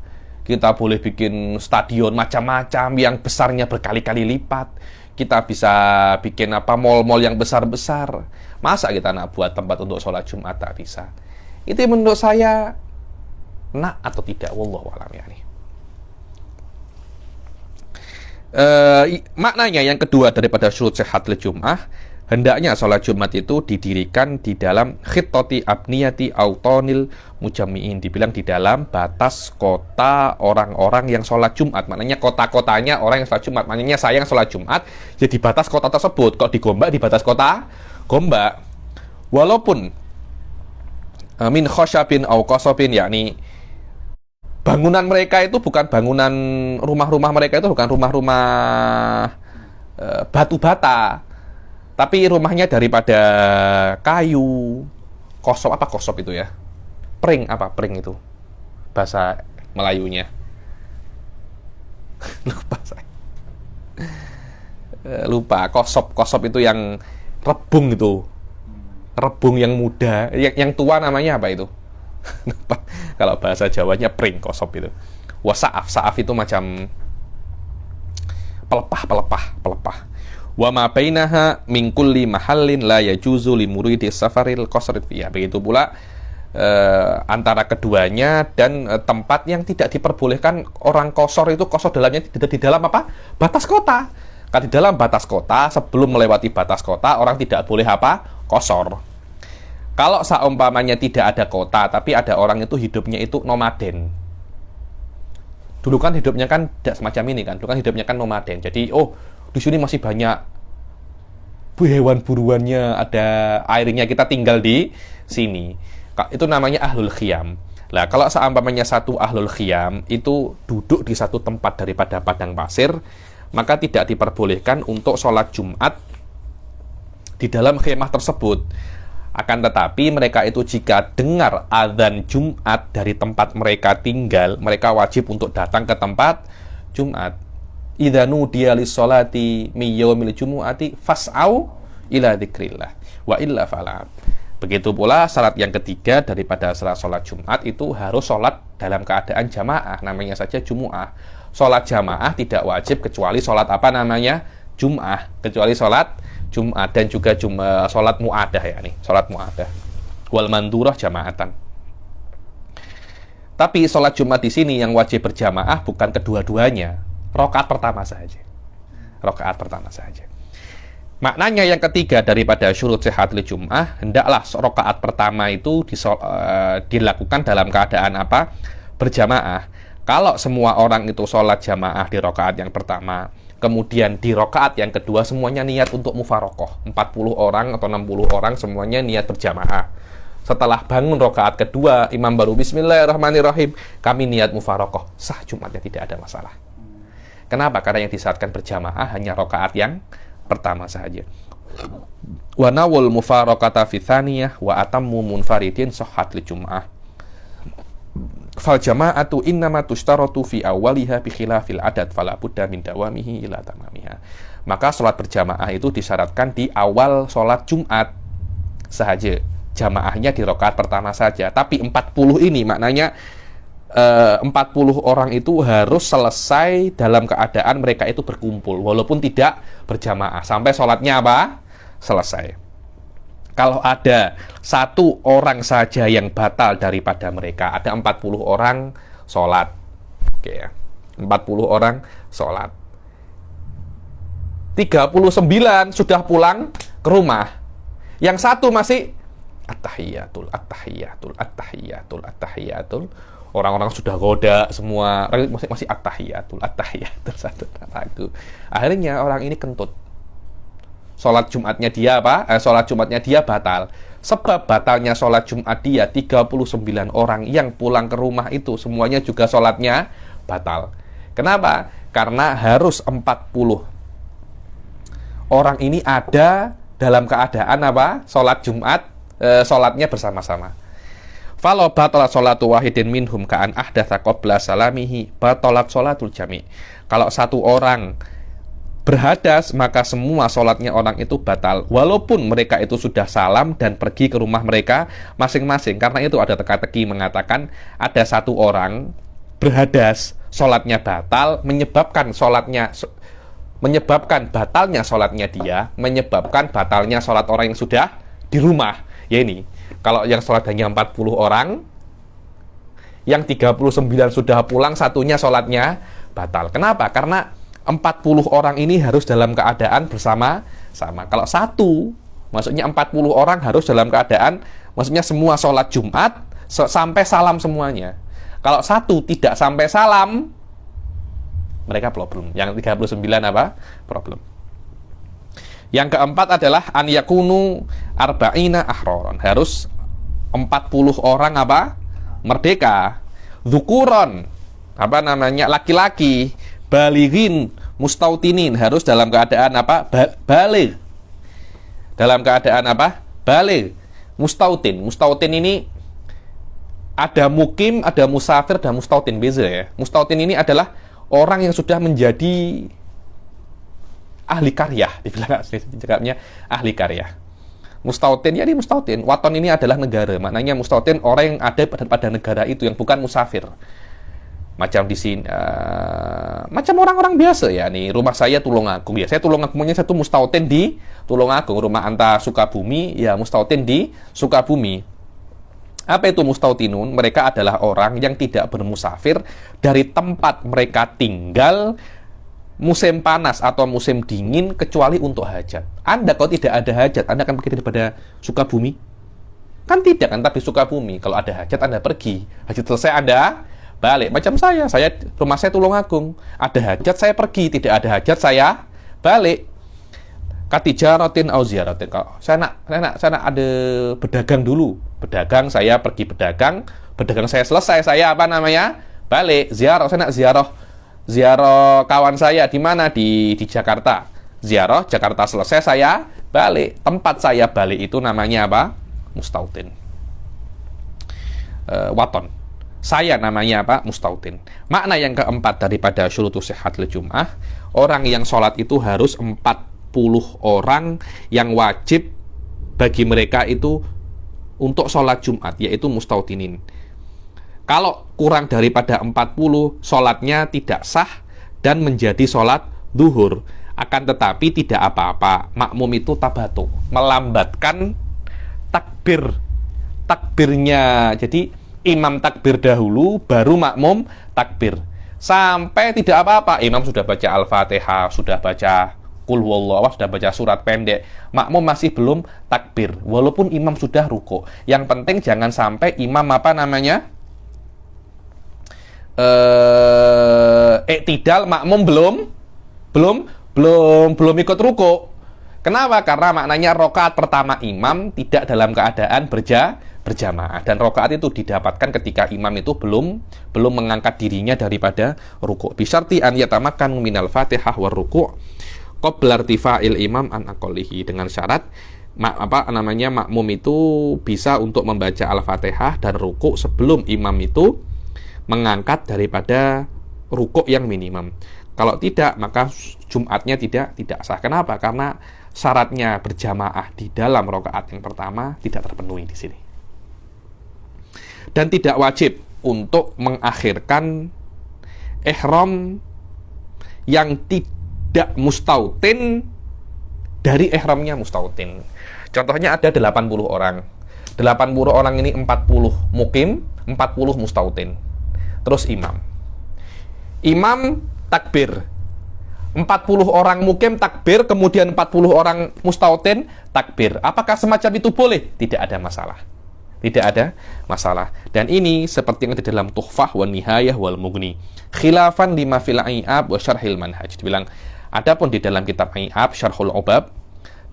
kita boleh bikin stadion macam-macam yang besarnya berkali-kali lipat, kita bisa bikin mall-mall yang besar-besar. Masa kita nak buat tempat untuk sholat Jumat? Tak bisa. Itu menurut saya nak atau tidak, wallahu a'lam ya nih. Maknanya yang kedua daripada syurut sehatil Jum'ah, hendaknya sholat Jumat itu didirikan di dalam khittati abniyati autonil mujammi'in, dibilang di dalam batas kota orang-orang yang sholat Jumat. Maknanya kota-kotanya orang yang sholat Jumat. Maknanya saya yang sholat Jumat ya di batas kota tersebut. Kok di Gombak di batas kota Gombak. Walaupun min khosyabin au qasabin, yakni bangunan mereka itu bukan bangunan, rumah-rumah mereka itu bukan rumah-rumah batu bata, tapi rumahnya daripada kayu. Kosop, apa kosop itu ya? Pring, apa pring itu? Bahasa Melayunya. Lupa saya. Lupa, kosop itu yang rebung itu. Rebung yang muda, yang tua namanya apa itu? Kalau bahasa Jawanya pring, kosop itu. Saaf itu macam pelepah. Wa ma bainaha min kulli mahallin la yajuzu li muridi safaril qasrid fiha. Begitu pula antara keduanya dan tempat yang tidak diperbolehkan orang qasar itu, qasar dalamnya tidak di dalam apa? Batas kota. Kan di dalam batas kota, sebelum melewati batas kota orang tidak boleh qasar. Kalau seumpamanya tidak ada kota, tapi ada orang itu hidupnya itu nomaden. Dulu kan hidupnya kan tidak semacam ini kan. Dulu kan hidupnya kan nomaden. Jadi, di sini masih banyak hewan buruannya, ada airnya, kita tinggal di sini. Itu namanya ahlul khiyam. Nah, kalau seumpamanya satu ahlul khiyam itu duduk di satu tempat daripada padang pasir, maka tidak diperbolehkan untuk sholat Jumat di dalam khemah tersebut. Akan tetapi mereka itu jika dengar azan Jumat dari tempat mereka tinggal, mereka wajib untuk datang ke tempat Jumat. Idza nudiya lis-sholati mi yaumil jumu'ati fas'au ila dzikrillah wa illa fala. Begitu pula syarat yang ketiga daripada salat Jumat itu harus sholat dalam keadaan jamaah, namanya saja Jumu'ah. Sholat jamaah tidak wajib kecuali sholat Jum'ah, kecuali sholat Jumat dan juga sholat mu'adah ya nih, sholat mu'adah wal mandurah jamaatan. Tapi sholat Jumat di sini yang wajib berjamaah bukan kedua-duanya, rakaat pertama saja. Maknanya yang ketiga daripada syurut sehatil Jum'ah, hendaklah rakaat pertama itu dilakukan dalam keadaan berjamaah. Kalau semua orang itu sholat jamaah di rakaat yang pertama, kemudian di rakaat yang kedua semuanya niat untuk mufarokoh, 40 orang atau 60 orang semuanya niat berjamaah. Setelah bangun rakaat kedua, imam baru bismillahirrahmanirrahim, kami niat mufarokoh, sah Jumatnya, tidak ada masalah. Kenapa? Karena yang disyaratkan berjamaah hanya rakaat yang pertama saja. Wa nawul mufarokata fi tsaniyah wa atammu munfaridin sahhat li Jum'ah. Fal jama'atu innama tushtaratu fi awwaliha bi khilafil adat fala budda min dawamihi ila tamamiha. Maka sholat berjamaah itu disyaratkan di awal sholat Jumat saja. Jamaahnya di rakaat pertama saja. Tapi 40 ini maknanya 40 orang itu harus selesai dalam keadaan mereka itu berkumpul walaupun tidak berjamaah sampai sholatnya selesai. Kalau ada satu orang saja yang batal daripada mereka, ada 40 orang sholat. Oke ya. 40 orang sholat. 39 sudah pulang ke rumah. Yang satu masih at-tahiyatul. Orang-orang sudah goda semua, masih at-tahiyatul satu lagu. Akhirnya orang ini kentut. Sholat Jumatnya dia batal. Sebab batalnya sholat Jumat dia, 39 orang yang pulang ke rumah itu semuanya juga sholatnya batal. Kenapa? Karena harus 40 orang ini ada dalam keadaan sholat Jumat, sholatnya bersama-sama. Falo batalat sholatu wahidin minhum ka'an ahdatsa qabla salamihi batalat sholatul jami'. Kalau satu orang berhadas, maka semua sholatnya orang itu batal, walaupun mereka itu sudah salam dan pergi ke rumah mereka masing-masing. Karena itu ada teka-teki mengatakan ada satu orang berhadas, sholatnya batal, menyebabkan batalnya sholatnya dia, menyebabkan batalnya sholat orang yang sudah di rumah. Ya ini, kalau yang sholat hanya 40 orang, yang 39 sudah pulang, satunya sholatnya batal. Kenapa? Karena 40 orang ini harus dalam keadaan bersama-sama. Kalau satu, maksudnya 40 orang harus dalam keadaan, maksudnya semua sholat Jumat sampai salam semuanya. Kalau satu tidak sampai salam, mereka problem. Yang 39 apa? Problem. Yang keempat adalah an yakunu arba'ina ahroron. Harus 40 orang apa? Merdeka. Dzukuron, apa namanya? Laki-laki. Balighin mustautinin, harus dalam keadaan apa? Baligh. Dalam keadaan apa? Baligh. Mustautin. Mustautin ini ada mukim, ada musafir, dan mustautin. Beza ya. Mustautin ini adalah orang yang sudah menjadi ahli karya, dibilang cakapnya ahli karya. Mustautin, ya ini mustautin. Waton ini adalah negara. Maknanya mustautin orang yang ada pada negara itu, yang bukan musafir. Macam di sini, macam orang-orang biasa ya. Nih rumah saya Tulungagung ya. Saya Tulungagungnya satu mustautin di Tulungagung. Rumah Anta Sukabumi ya, mustautin di Sukabumi. Apa itu mustautinun? Mereka adalah orang yang tidak bermusafir dari tempat mereka tinggal musim panas atau musim dingin kecuali untuk hajat. Anda kalau tidak ada hajat, Anda akan pergi daripada Sukabumi? Kan tidak kan, tapi Sukabumi. Kalau ada hajat, Anda pergi. Hajat selesai, Anda balik. Macam saya rumah saya Tulungagung. Ada hajat, saya pergi. Tidak ada hajat, saya balik. Katijaratin au ziyaratin. Kalau saya nak ada berdagang dulu. Berdagang, saya pergi berdagang. Berdagang saya selesai, saya apa namanya? Balik. Ziarah, saya nak ziarah kawan saya di mana? Di Jakarta. Ziarah Jakarta selesai, saya balik. Tempat saya balik itu namanya apa? Mustautin. Waton. Saya namanya apa? Mustautin. Makna yang keempat daripada syurutus sihhatil jum'ah, orang yang sholat itu harus 40 orang yang wajib bagi mereka itu untuk sholat Jumat, yaitu mustautinin. Kalau kurang daripada 40, sholatnya tidak sah dan menjadi sholat zuhur. Akan tetapi tidak apa-apa. Makmum itu tabatuk, melambatkan takbirnya. Jadi imam takbir dahulu, baru makmum takbir. Sampai tidak apa-apa. Imam sudah baca Al-Fatihah, sudah baca Qul huwallahu ahad, sudah baca surat pendek. Makmum masih belum takbir, walaupun imam sudah ruku. Yang penting jangan sampai imam apa namanya? Iktidal, makmum belum ikut ruku. Kenapa? Karena maknanya rokaat pertama imam tidak dalam keadaan berjamaah, dan rokaat itu didapatkan ketika imam itu belum mengangkat dirinya daripada ruku. Bisyarti an yatamakkan minal fatihah war ruku' qabla irtifa'il imam an aqallihi, dengan syarat makmum itu bisa untuk membaca Al-Fatihah dan ruku' sebelum imam itu mengangkat daripada rukuk yang minimum. Kalau tidak, maka Jumatnya tidak sah. Kenapa? Karena syaratnya berjamaah di dalam rakaat yang pertama tidak terpenuhi di sini. Dan tidak wajib untuk mengakhirkan ihram yang tidak mustautin dari ihramnya mustautin. Contohnya ada 80 orang. 80 orang ini 40 mukim, 40 mustautin. Terus imam takbir, 40 orang mukim takbir, kemudian 40 orang mustautin takbir. Apakah semacam itu boleh? Tidak ada masalah. Tidak ada masalah. Dan ini seperti yang ada dalam Tuhfah wa Nihayah wal Mughni. Khilafan lima fil Ai'ab wa Syarhil Manhaj. Dibilang, adapun di dalam kitab Ai'ab, Syarhul Ubab,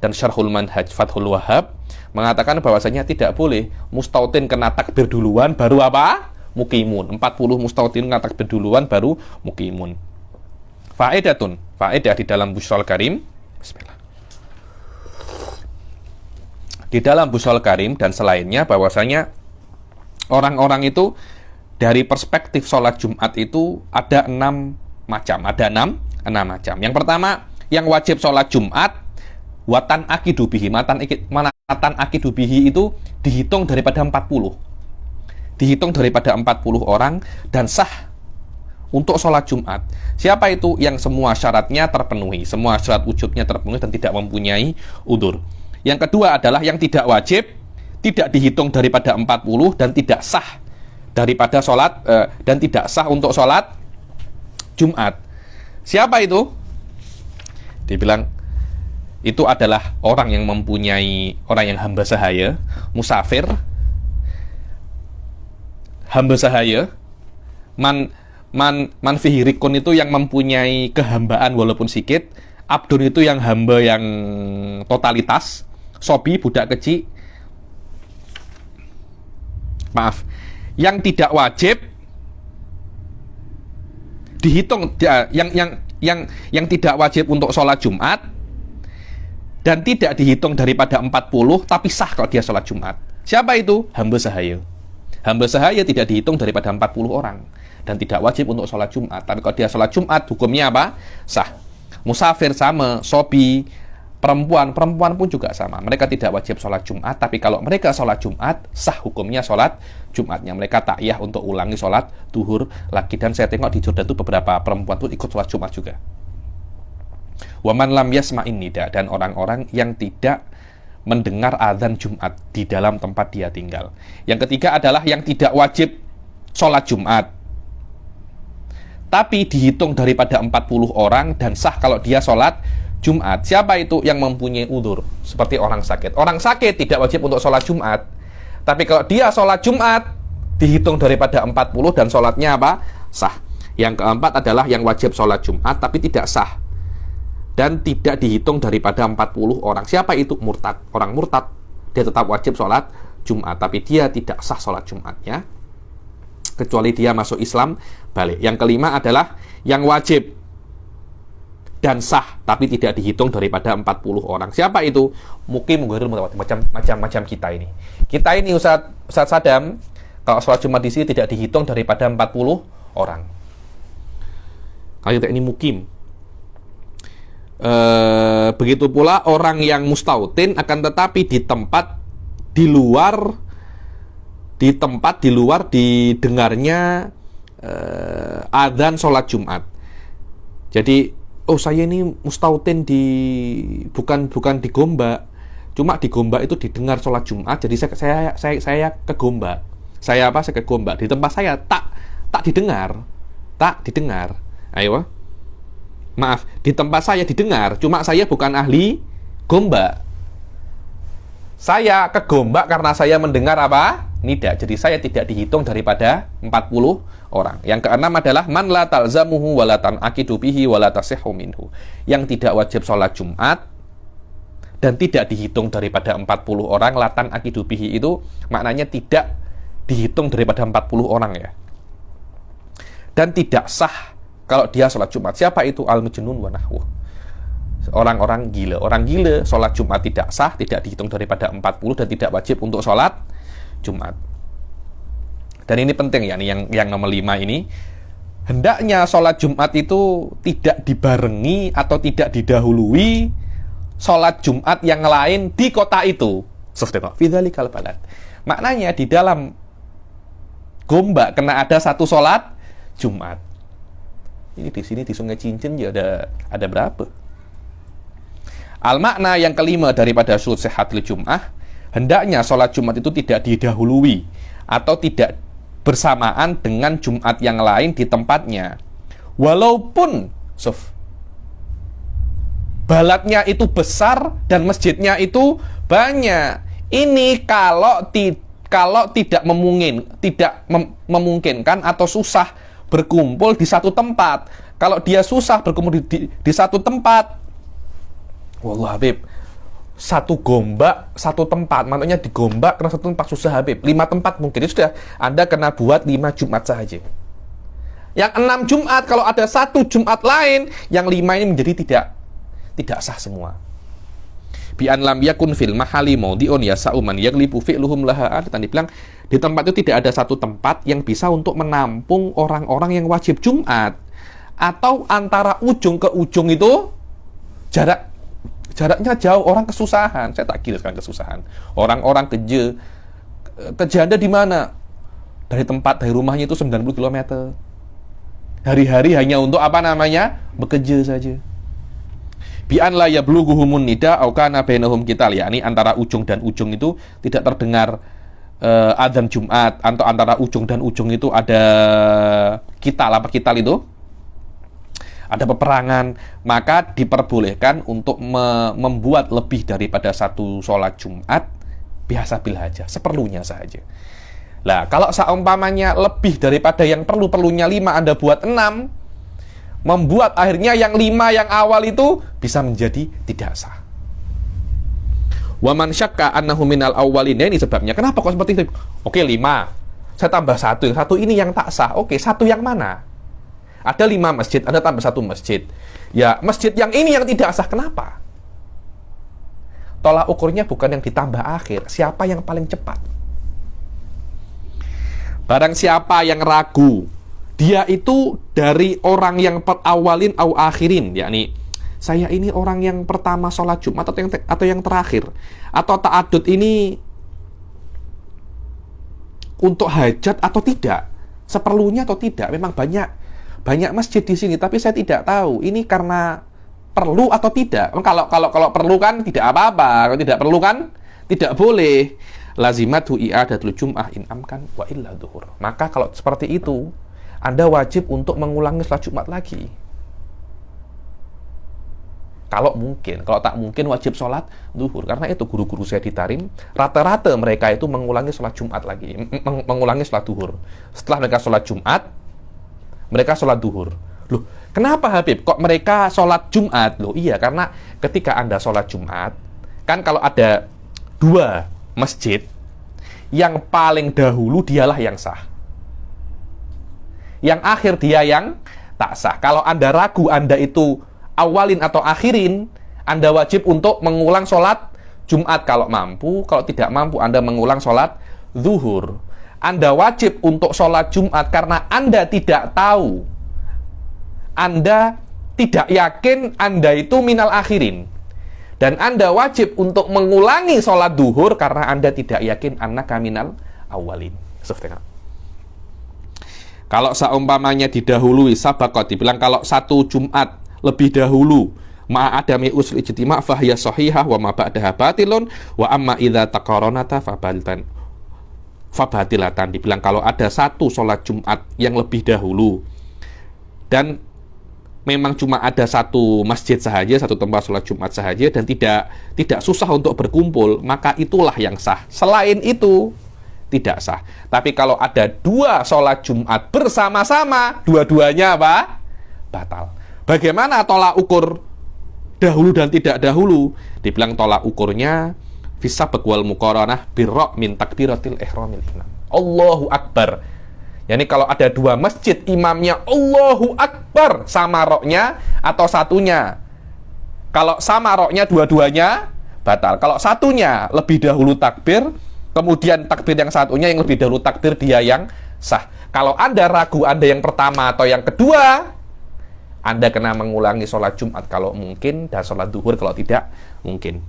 dan Syarhul Manhaj Fathul Wahhab mengatakan bahwasanya tidak boleh mustautin kena takbir duluan baru apa? Mukimun. 40 mustautin kena takbir duluan baru mukimun. Faedah di dalam Busyrul Karim. Bismillah. Di dalam Busyrul Karim dan selainnya bahwasanya orang-orang itu dari perspektif sholat Jumat itu ada 6 macam. Ada 6 macam. Yang pertama, yang wajib sholat Jumat, watan akidubihi. Matan akidubihi itu dihitung daripada 40. Dihitung daripada 40 orang dan sah untuk sholat Jumat. Siapa itu? Yang semua syaratnya terpenuhi, semua syarat wujubnya terpenuhi dan tidak mempunyai udzur. Yang kedua adalah yang tidak wajib, tidak dihitung daripada 40 dan tidak sah daripada sholat dan tidak sah untuk sholat Jumat. Siapa itu? Dibilang itu adalah orang yang mempunyai, orang yang hamba sahaya, musafir, hamba sahaya, man fihi rikun itu yang mempunyai kehambaan walaupun sedikit, abdun itu yang hamba yang totalitas, sobi budak kecil, maaf, yang tidak wajib dihitung, yang tidak wajib untuk sholat Jumat dan tidak dihitung daripada 40 tapi sah kalau dia sholat Jumat. Siapa itu? Hamba sahaya. Hamba sahaya tidak dihitung daripada 40 orang dan tidak wajib untuk sholat Jumat. Tapi kalau dia sholat Jumat, hukumnya apa? Sah. Musafir sama, sobi, perempuan pun juga sama. Mereka tidak wajib sholat Jumat, tapi kalau mereka sholat Jumat, sah hukumnya sholat Jumatnya. Mereka takyah untuk ulangi sholat duhur lagi. Dan saya tengok di Jordan itu beberapa perempuan pun ikut sholat Jumat juga. Waman lam yasma'in nida, dan orang-orang yang tidak mendengar azan Jumat di dalam tempat dia tinggal. Yang ketiga adalah yang tidak wajib sholat Jumat, tapi dihitung daripada 40 orang dan sah kalau dia sholat Jumat. Siapa itu? Yang mempunyai udzur, seperti orang sakit. Orang sakit tidak wajib untuk sholat Jumat, tapi kalau dia sholat Jumat dihitung daripada 40 dan sholatnya apa? Sah. Yang keempat adalah yang wajib sholat Jumat tapi tidak sah dan tidak dihitung daripada 40 orang. Siapa itu? Murtad. Orang murtad, dia tetap wajib sholat Jumat, tapi dia tidak sah sholat Jumatnya, kecuali dia masuk Islam balik. Yang kelima adalah yang wajib dan sah, tapi tidak dihitung daripada 40 orang. Siapa itu? Mukim ghairil mutawaddi, macam kita ini. Kita ini Ustaz Sadam, kalau sholat Jumat di sini tidak dihitung daripada 40 orang. Kalau kita ini mukim. Begitu pula orang yang mustautin, akan tetapi di tempat di luar didengarnya adzan sholat Jumat. Jadi, saya ini mustautin bukan di Gombak, cuma di Gombak itu didengar sholat Jumat, jadi saya ke Gombak. Saya ke Gombak. Di tempat saya tak didengar. Ayo. Maaf, di tempat saya didengar, cuma saya bukan ahli Gombak. Saya ke Gombak karena saya mendengar apa? Nida. Jadi saya tidak dihitung daripada 40 orang. Yang keenam adalah man la talzamuhu wa la tanaqidu bihi wa la tasihhu minhu. Yang tidak wajib sholat Jumat dan tidak dihitung daripada 40 orang. Latan aqidu bihi itu maknanya tidak dihitung daripada 40 orang ya. Dan tidak sah kalau dia sholat Jumat. Siapa itu? Al-Majnun wa nahwuh. Orang-orang gila. Orang gila sholat Jumat tidak sah, tidak dihitung daripada 40 dan tidak wajib untuk sholat Jumat. Dan ini penting ya, yang nomor 5 ini. Hendaknya sholat Jumat itu tidak dibarengi atau tidak didahului sholat Jumat yang lain di kota itu. Fidzalikal balad. Maknanya di dalam Gombak kena ada satu sholat Jumat. Ini di sini di Sungai Cincin ya ada berapa? Al-makna yang kelima daripada syurut sihhatil Jum'ah, hendaknya sholat Jumat itu tidak didahului atau tidak bersamaan dengan Jumat yang lain di tempatnya. Walaupun balatnya itu besar dan masjidnya itu banyak. Ini kalau tidak memungkinkan atau susah berkumpul di satu tempat. Kalau dia susah berkumpul di satu tempat, wallah Habib, satu Gombak, satu tempat, maknanya di Gombak kena satu tempat susah Habib. 5 tempat mungkin, itu sudah Anda kena buat 5 Jumat saja. Yang 6 Jumat, kalau ada satu Jumat lain, yang 5 ini menjadi tidak sah semua. Bi an lam yakun fil mahali maudiun yasa'u man yaglibu fi'luhum laha. Dan dibilang di tempat itu tidak ada satu tempat yang bisa untuk menampung orang-orang yang wajib Jumat. Atau antara ujung ke ujung itu jaraknya jauh, orang kesusahan. Saya tak kira sekarang kesusahan. Orang-orang kerja Anda di mana? Dari rumahnya itu 90 km. Hari-hari hanya untuk bekerja saja. Bi an la yablughuhumun nida au kana bainahum qital, yakni antara ujung dan ujung itu tidak terdengar adzan Jumat, atau antara ujung dan ujung itu ada kital itu? Ada peperangan, maka diperbolehkan untuk membuat lebih daripada satu sholat Jumat biasa bil aja, seperlunya saja. Lah, kalau seumpamanya lebih daripada yang perlunya 5, Anda buat 6, membuat akhirnya yang 5 yang awal itu bisa menjadi tidak sah. Wa man syakka annahu minal awwalin. Ini sebabnya. Kenapa kok seperti itu? Oke, 5. Saya tambah 1. Yang 1 ini yang tak sah. Oke, 1 yang mana? Ada 5 masjid, Anda tambah 1 masjid. Ya, masjid yang ini yang tidak sah. Kenapa? Tolak ukurnya bukan yang ditambah akhir. Siapa yang paling cepat? Barang siapa yang ragu, dia itu dari orang yang awalin au akhirin, yakni saya ini orang yang pertama sholat Jumat atau yang terakhir, atau ta'adud ini untuk hajat atau tidak, seperlunya atau tidak. Memang banyak masjid di sini, tapi saya tidak tahu ini karena perlu atau tidak. Kalau perlu kan tidak apa-apa, kalau tidak perlu kan tidak boleh. Lazimatu i'adatul jum'ah in amkan wa illa dhuhur. Maka kalau seperti itu, Anda wajib untuk mengulangi sholat Jumat lagi. Kalau mungkin, kalau tak mungkin wajib sholat zuhur. Karena itu guru-guru saya di Tarim, rata-rata mereka itu mengulangi sholat Jumat lagi, mengulangi sholat zuhur. Setelah mereka sholat Jumat, mereka sholat zuhur. Loh, kenapa Habib? Kok mereka sholat Jumat? Loh, iya, karena ketika Anda sholat Jumat, kan kalau ada 2 masjid, yang paling dahulu dialah yang sah, yang akhir dia yang tak sah. Kalau Anda ragu Anda itu awalin atau akhirin, Anda wajib untuk mengulang sholat Jumat kalau mampu. Kalau tidak mampu, Anda mengulang sholat zuhur. Anda wajib untuk sholat Jumat karena Anda tidak tahu, Anda tidak yakin Anda itu minal akhirin. Dan Anda wajib untuk mengulangi sholat duhur karena Anda tidak yakin annaka minal awalin. Kalau seumpamanya didahului sabaqat, dibilang kalau satu Jumat lebih dahulu ma'adami usul ijtima' fahiya sahihah wa ma ba'daha batilun wa amma idza taqaranata fabatilatan. Dibilang kalau ada satu sholat Jumat yang lebih dahulu dan memang cuma ada satu masjid sahaja, satu tempat sholat Jumat sahaja, dan tidak susah untuk berkumpul, maka itulah yang sah. Selain itu, tidak sah. Tapi kalau ada 2 sholat Jumat bersama-sama, dua-duanya apa? Batal. Bagaimana tolak ukur dahulu dan tidak dahulu? Dibilang tolak ukurnya fisabaq wal muqaranah birra' min takbiratil ihramil imam. Allahu Akbar. Yani kalau ada 2 masjid, imamnya Allahu Akbar sama roknya atau satunya. Kalau sama roknya dua-duanya batal. Kalau satunya lebih dahulu takbir, kemudian takbir yang satunya yang lebih dahulu takbir, dia yang sah. Kalau Anda ragu Anda yang pertama atau yang kedua, Anda kena mengulangi sholat Jumat kalau mungkin, dan sholat duhur kalau tidak mungkin.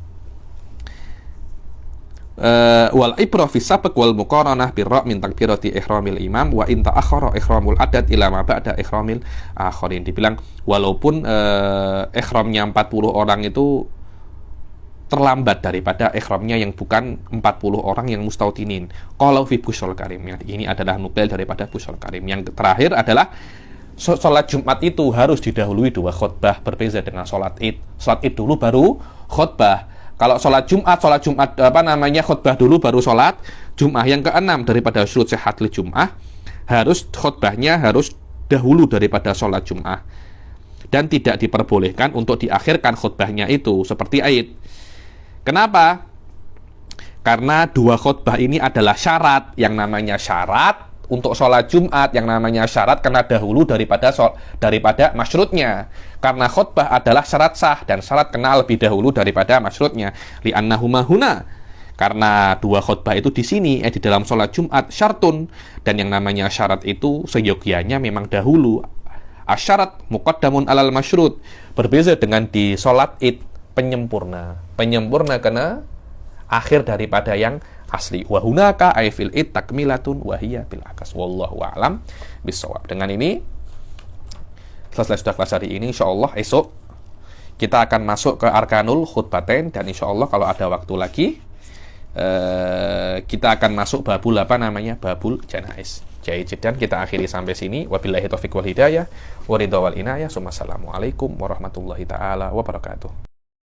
Wal ibrah fi sabaq wal muqaranah birra' min takbirati ihramil imam wa in ta'akhkhara ihramul adad ila ma ba'da ihramil akharin. Dibilang walaupun ihramnya 40 orang itu terlambat daripada ihramnya yang bukan 40 orang yang mustautinin. Qalau fi Busyrul Karim. Ini adalah nukil daripada Busyrul Karim. Yang terakhir adalah sholat Jumat itu harus didahului 2 khutbah, berbeda dengan sholat Id. Sholat Id dulu baru khutbah. Kalau sholat Jumat khutbah dulu baru sholat Jum'ah. Yang keenam daripada syurut sehatil Jum'ah, harus khutbahnya harus dahulu daripada sholat Jum'ah, dan tidak diperbolehkan untuk diakhirkan khutbahnya itu seperti Aid. Kenapa? Karena 2 khutbah ini adalah syarat. Yang namanya syarat untuk sholat Jumat yang namanya syarat kena dahulu daripada masyrutnya. Karena khutbah adalah syarat sah dan syarat kena lebih dahulu daripada masyrutnya. Li'annahuma huna, karena dua khutbah itu di sini di dalam sholat Jumat syartun, dan yang namanya syarat itu seyogianya memang dahulu. Asyarat muqaddamun alal masyrut, berbeza dengan di sholat id penyempurna kena akhir daripada yang asli. Wa hunaka ay fil id takmilatun wa hiya bil akas. Wallahu a'lam bissawab. Dengan ini selesai sudah kelas hari ini. Insyaallah esok kita akan masuk ke arkanul khutbatain, dan insyaallah kalau ada waktu lagi kita akan masuk babul babul janais. Jadi dan kita akhiri sampai sini. Wabillahi taufiq wal hidayah wa ridha wal inayah. Assalamualaikum warahmatullahi taala wabarakatuh.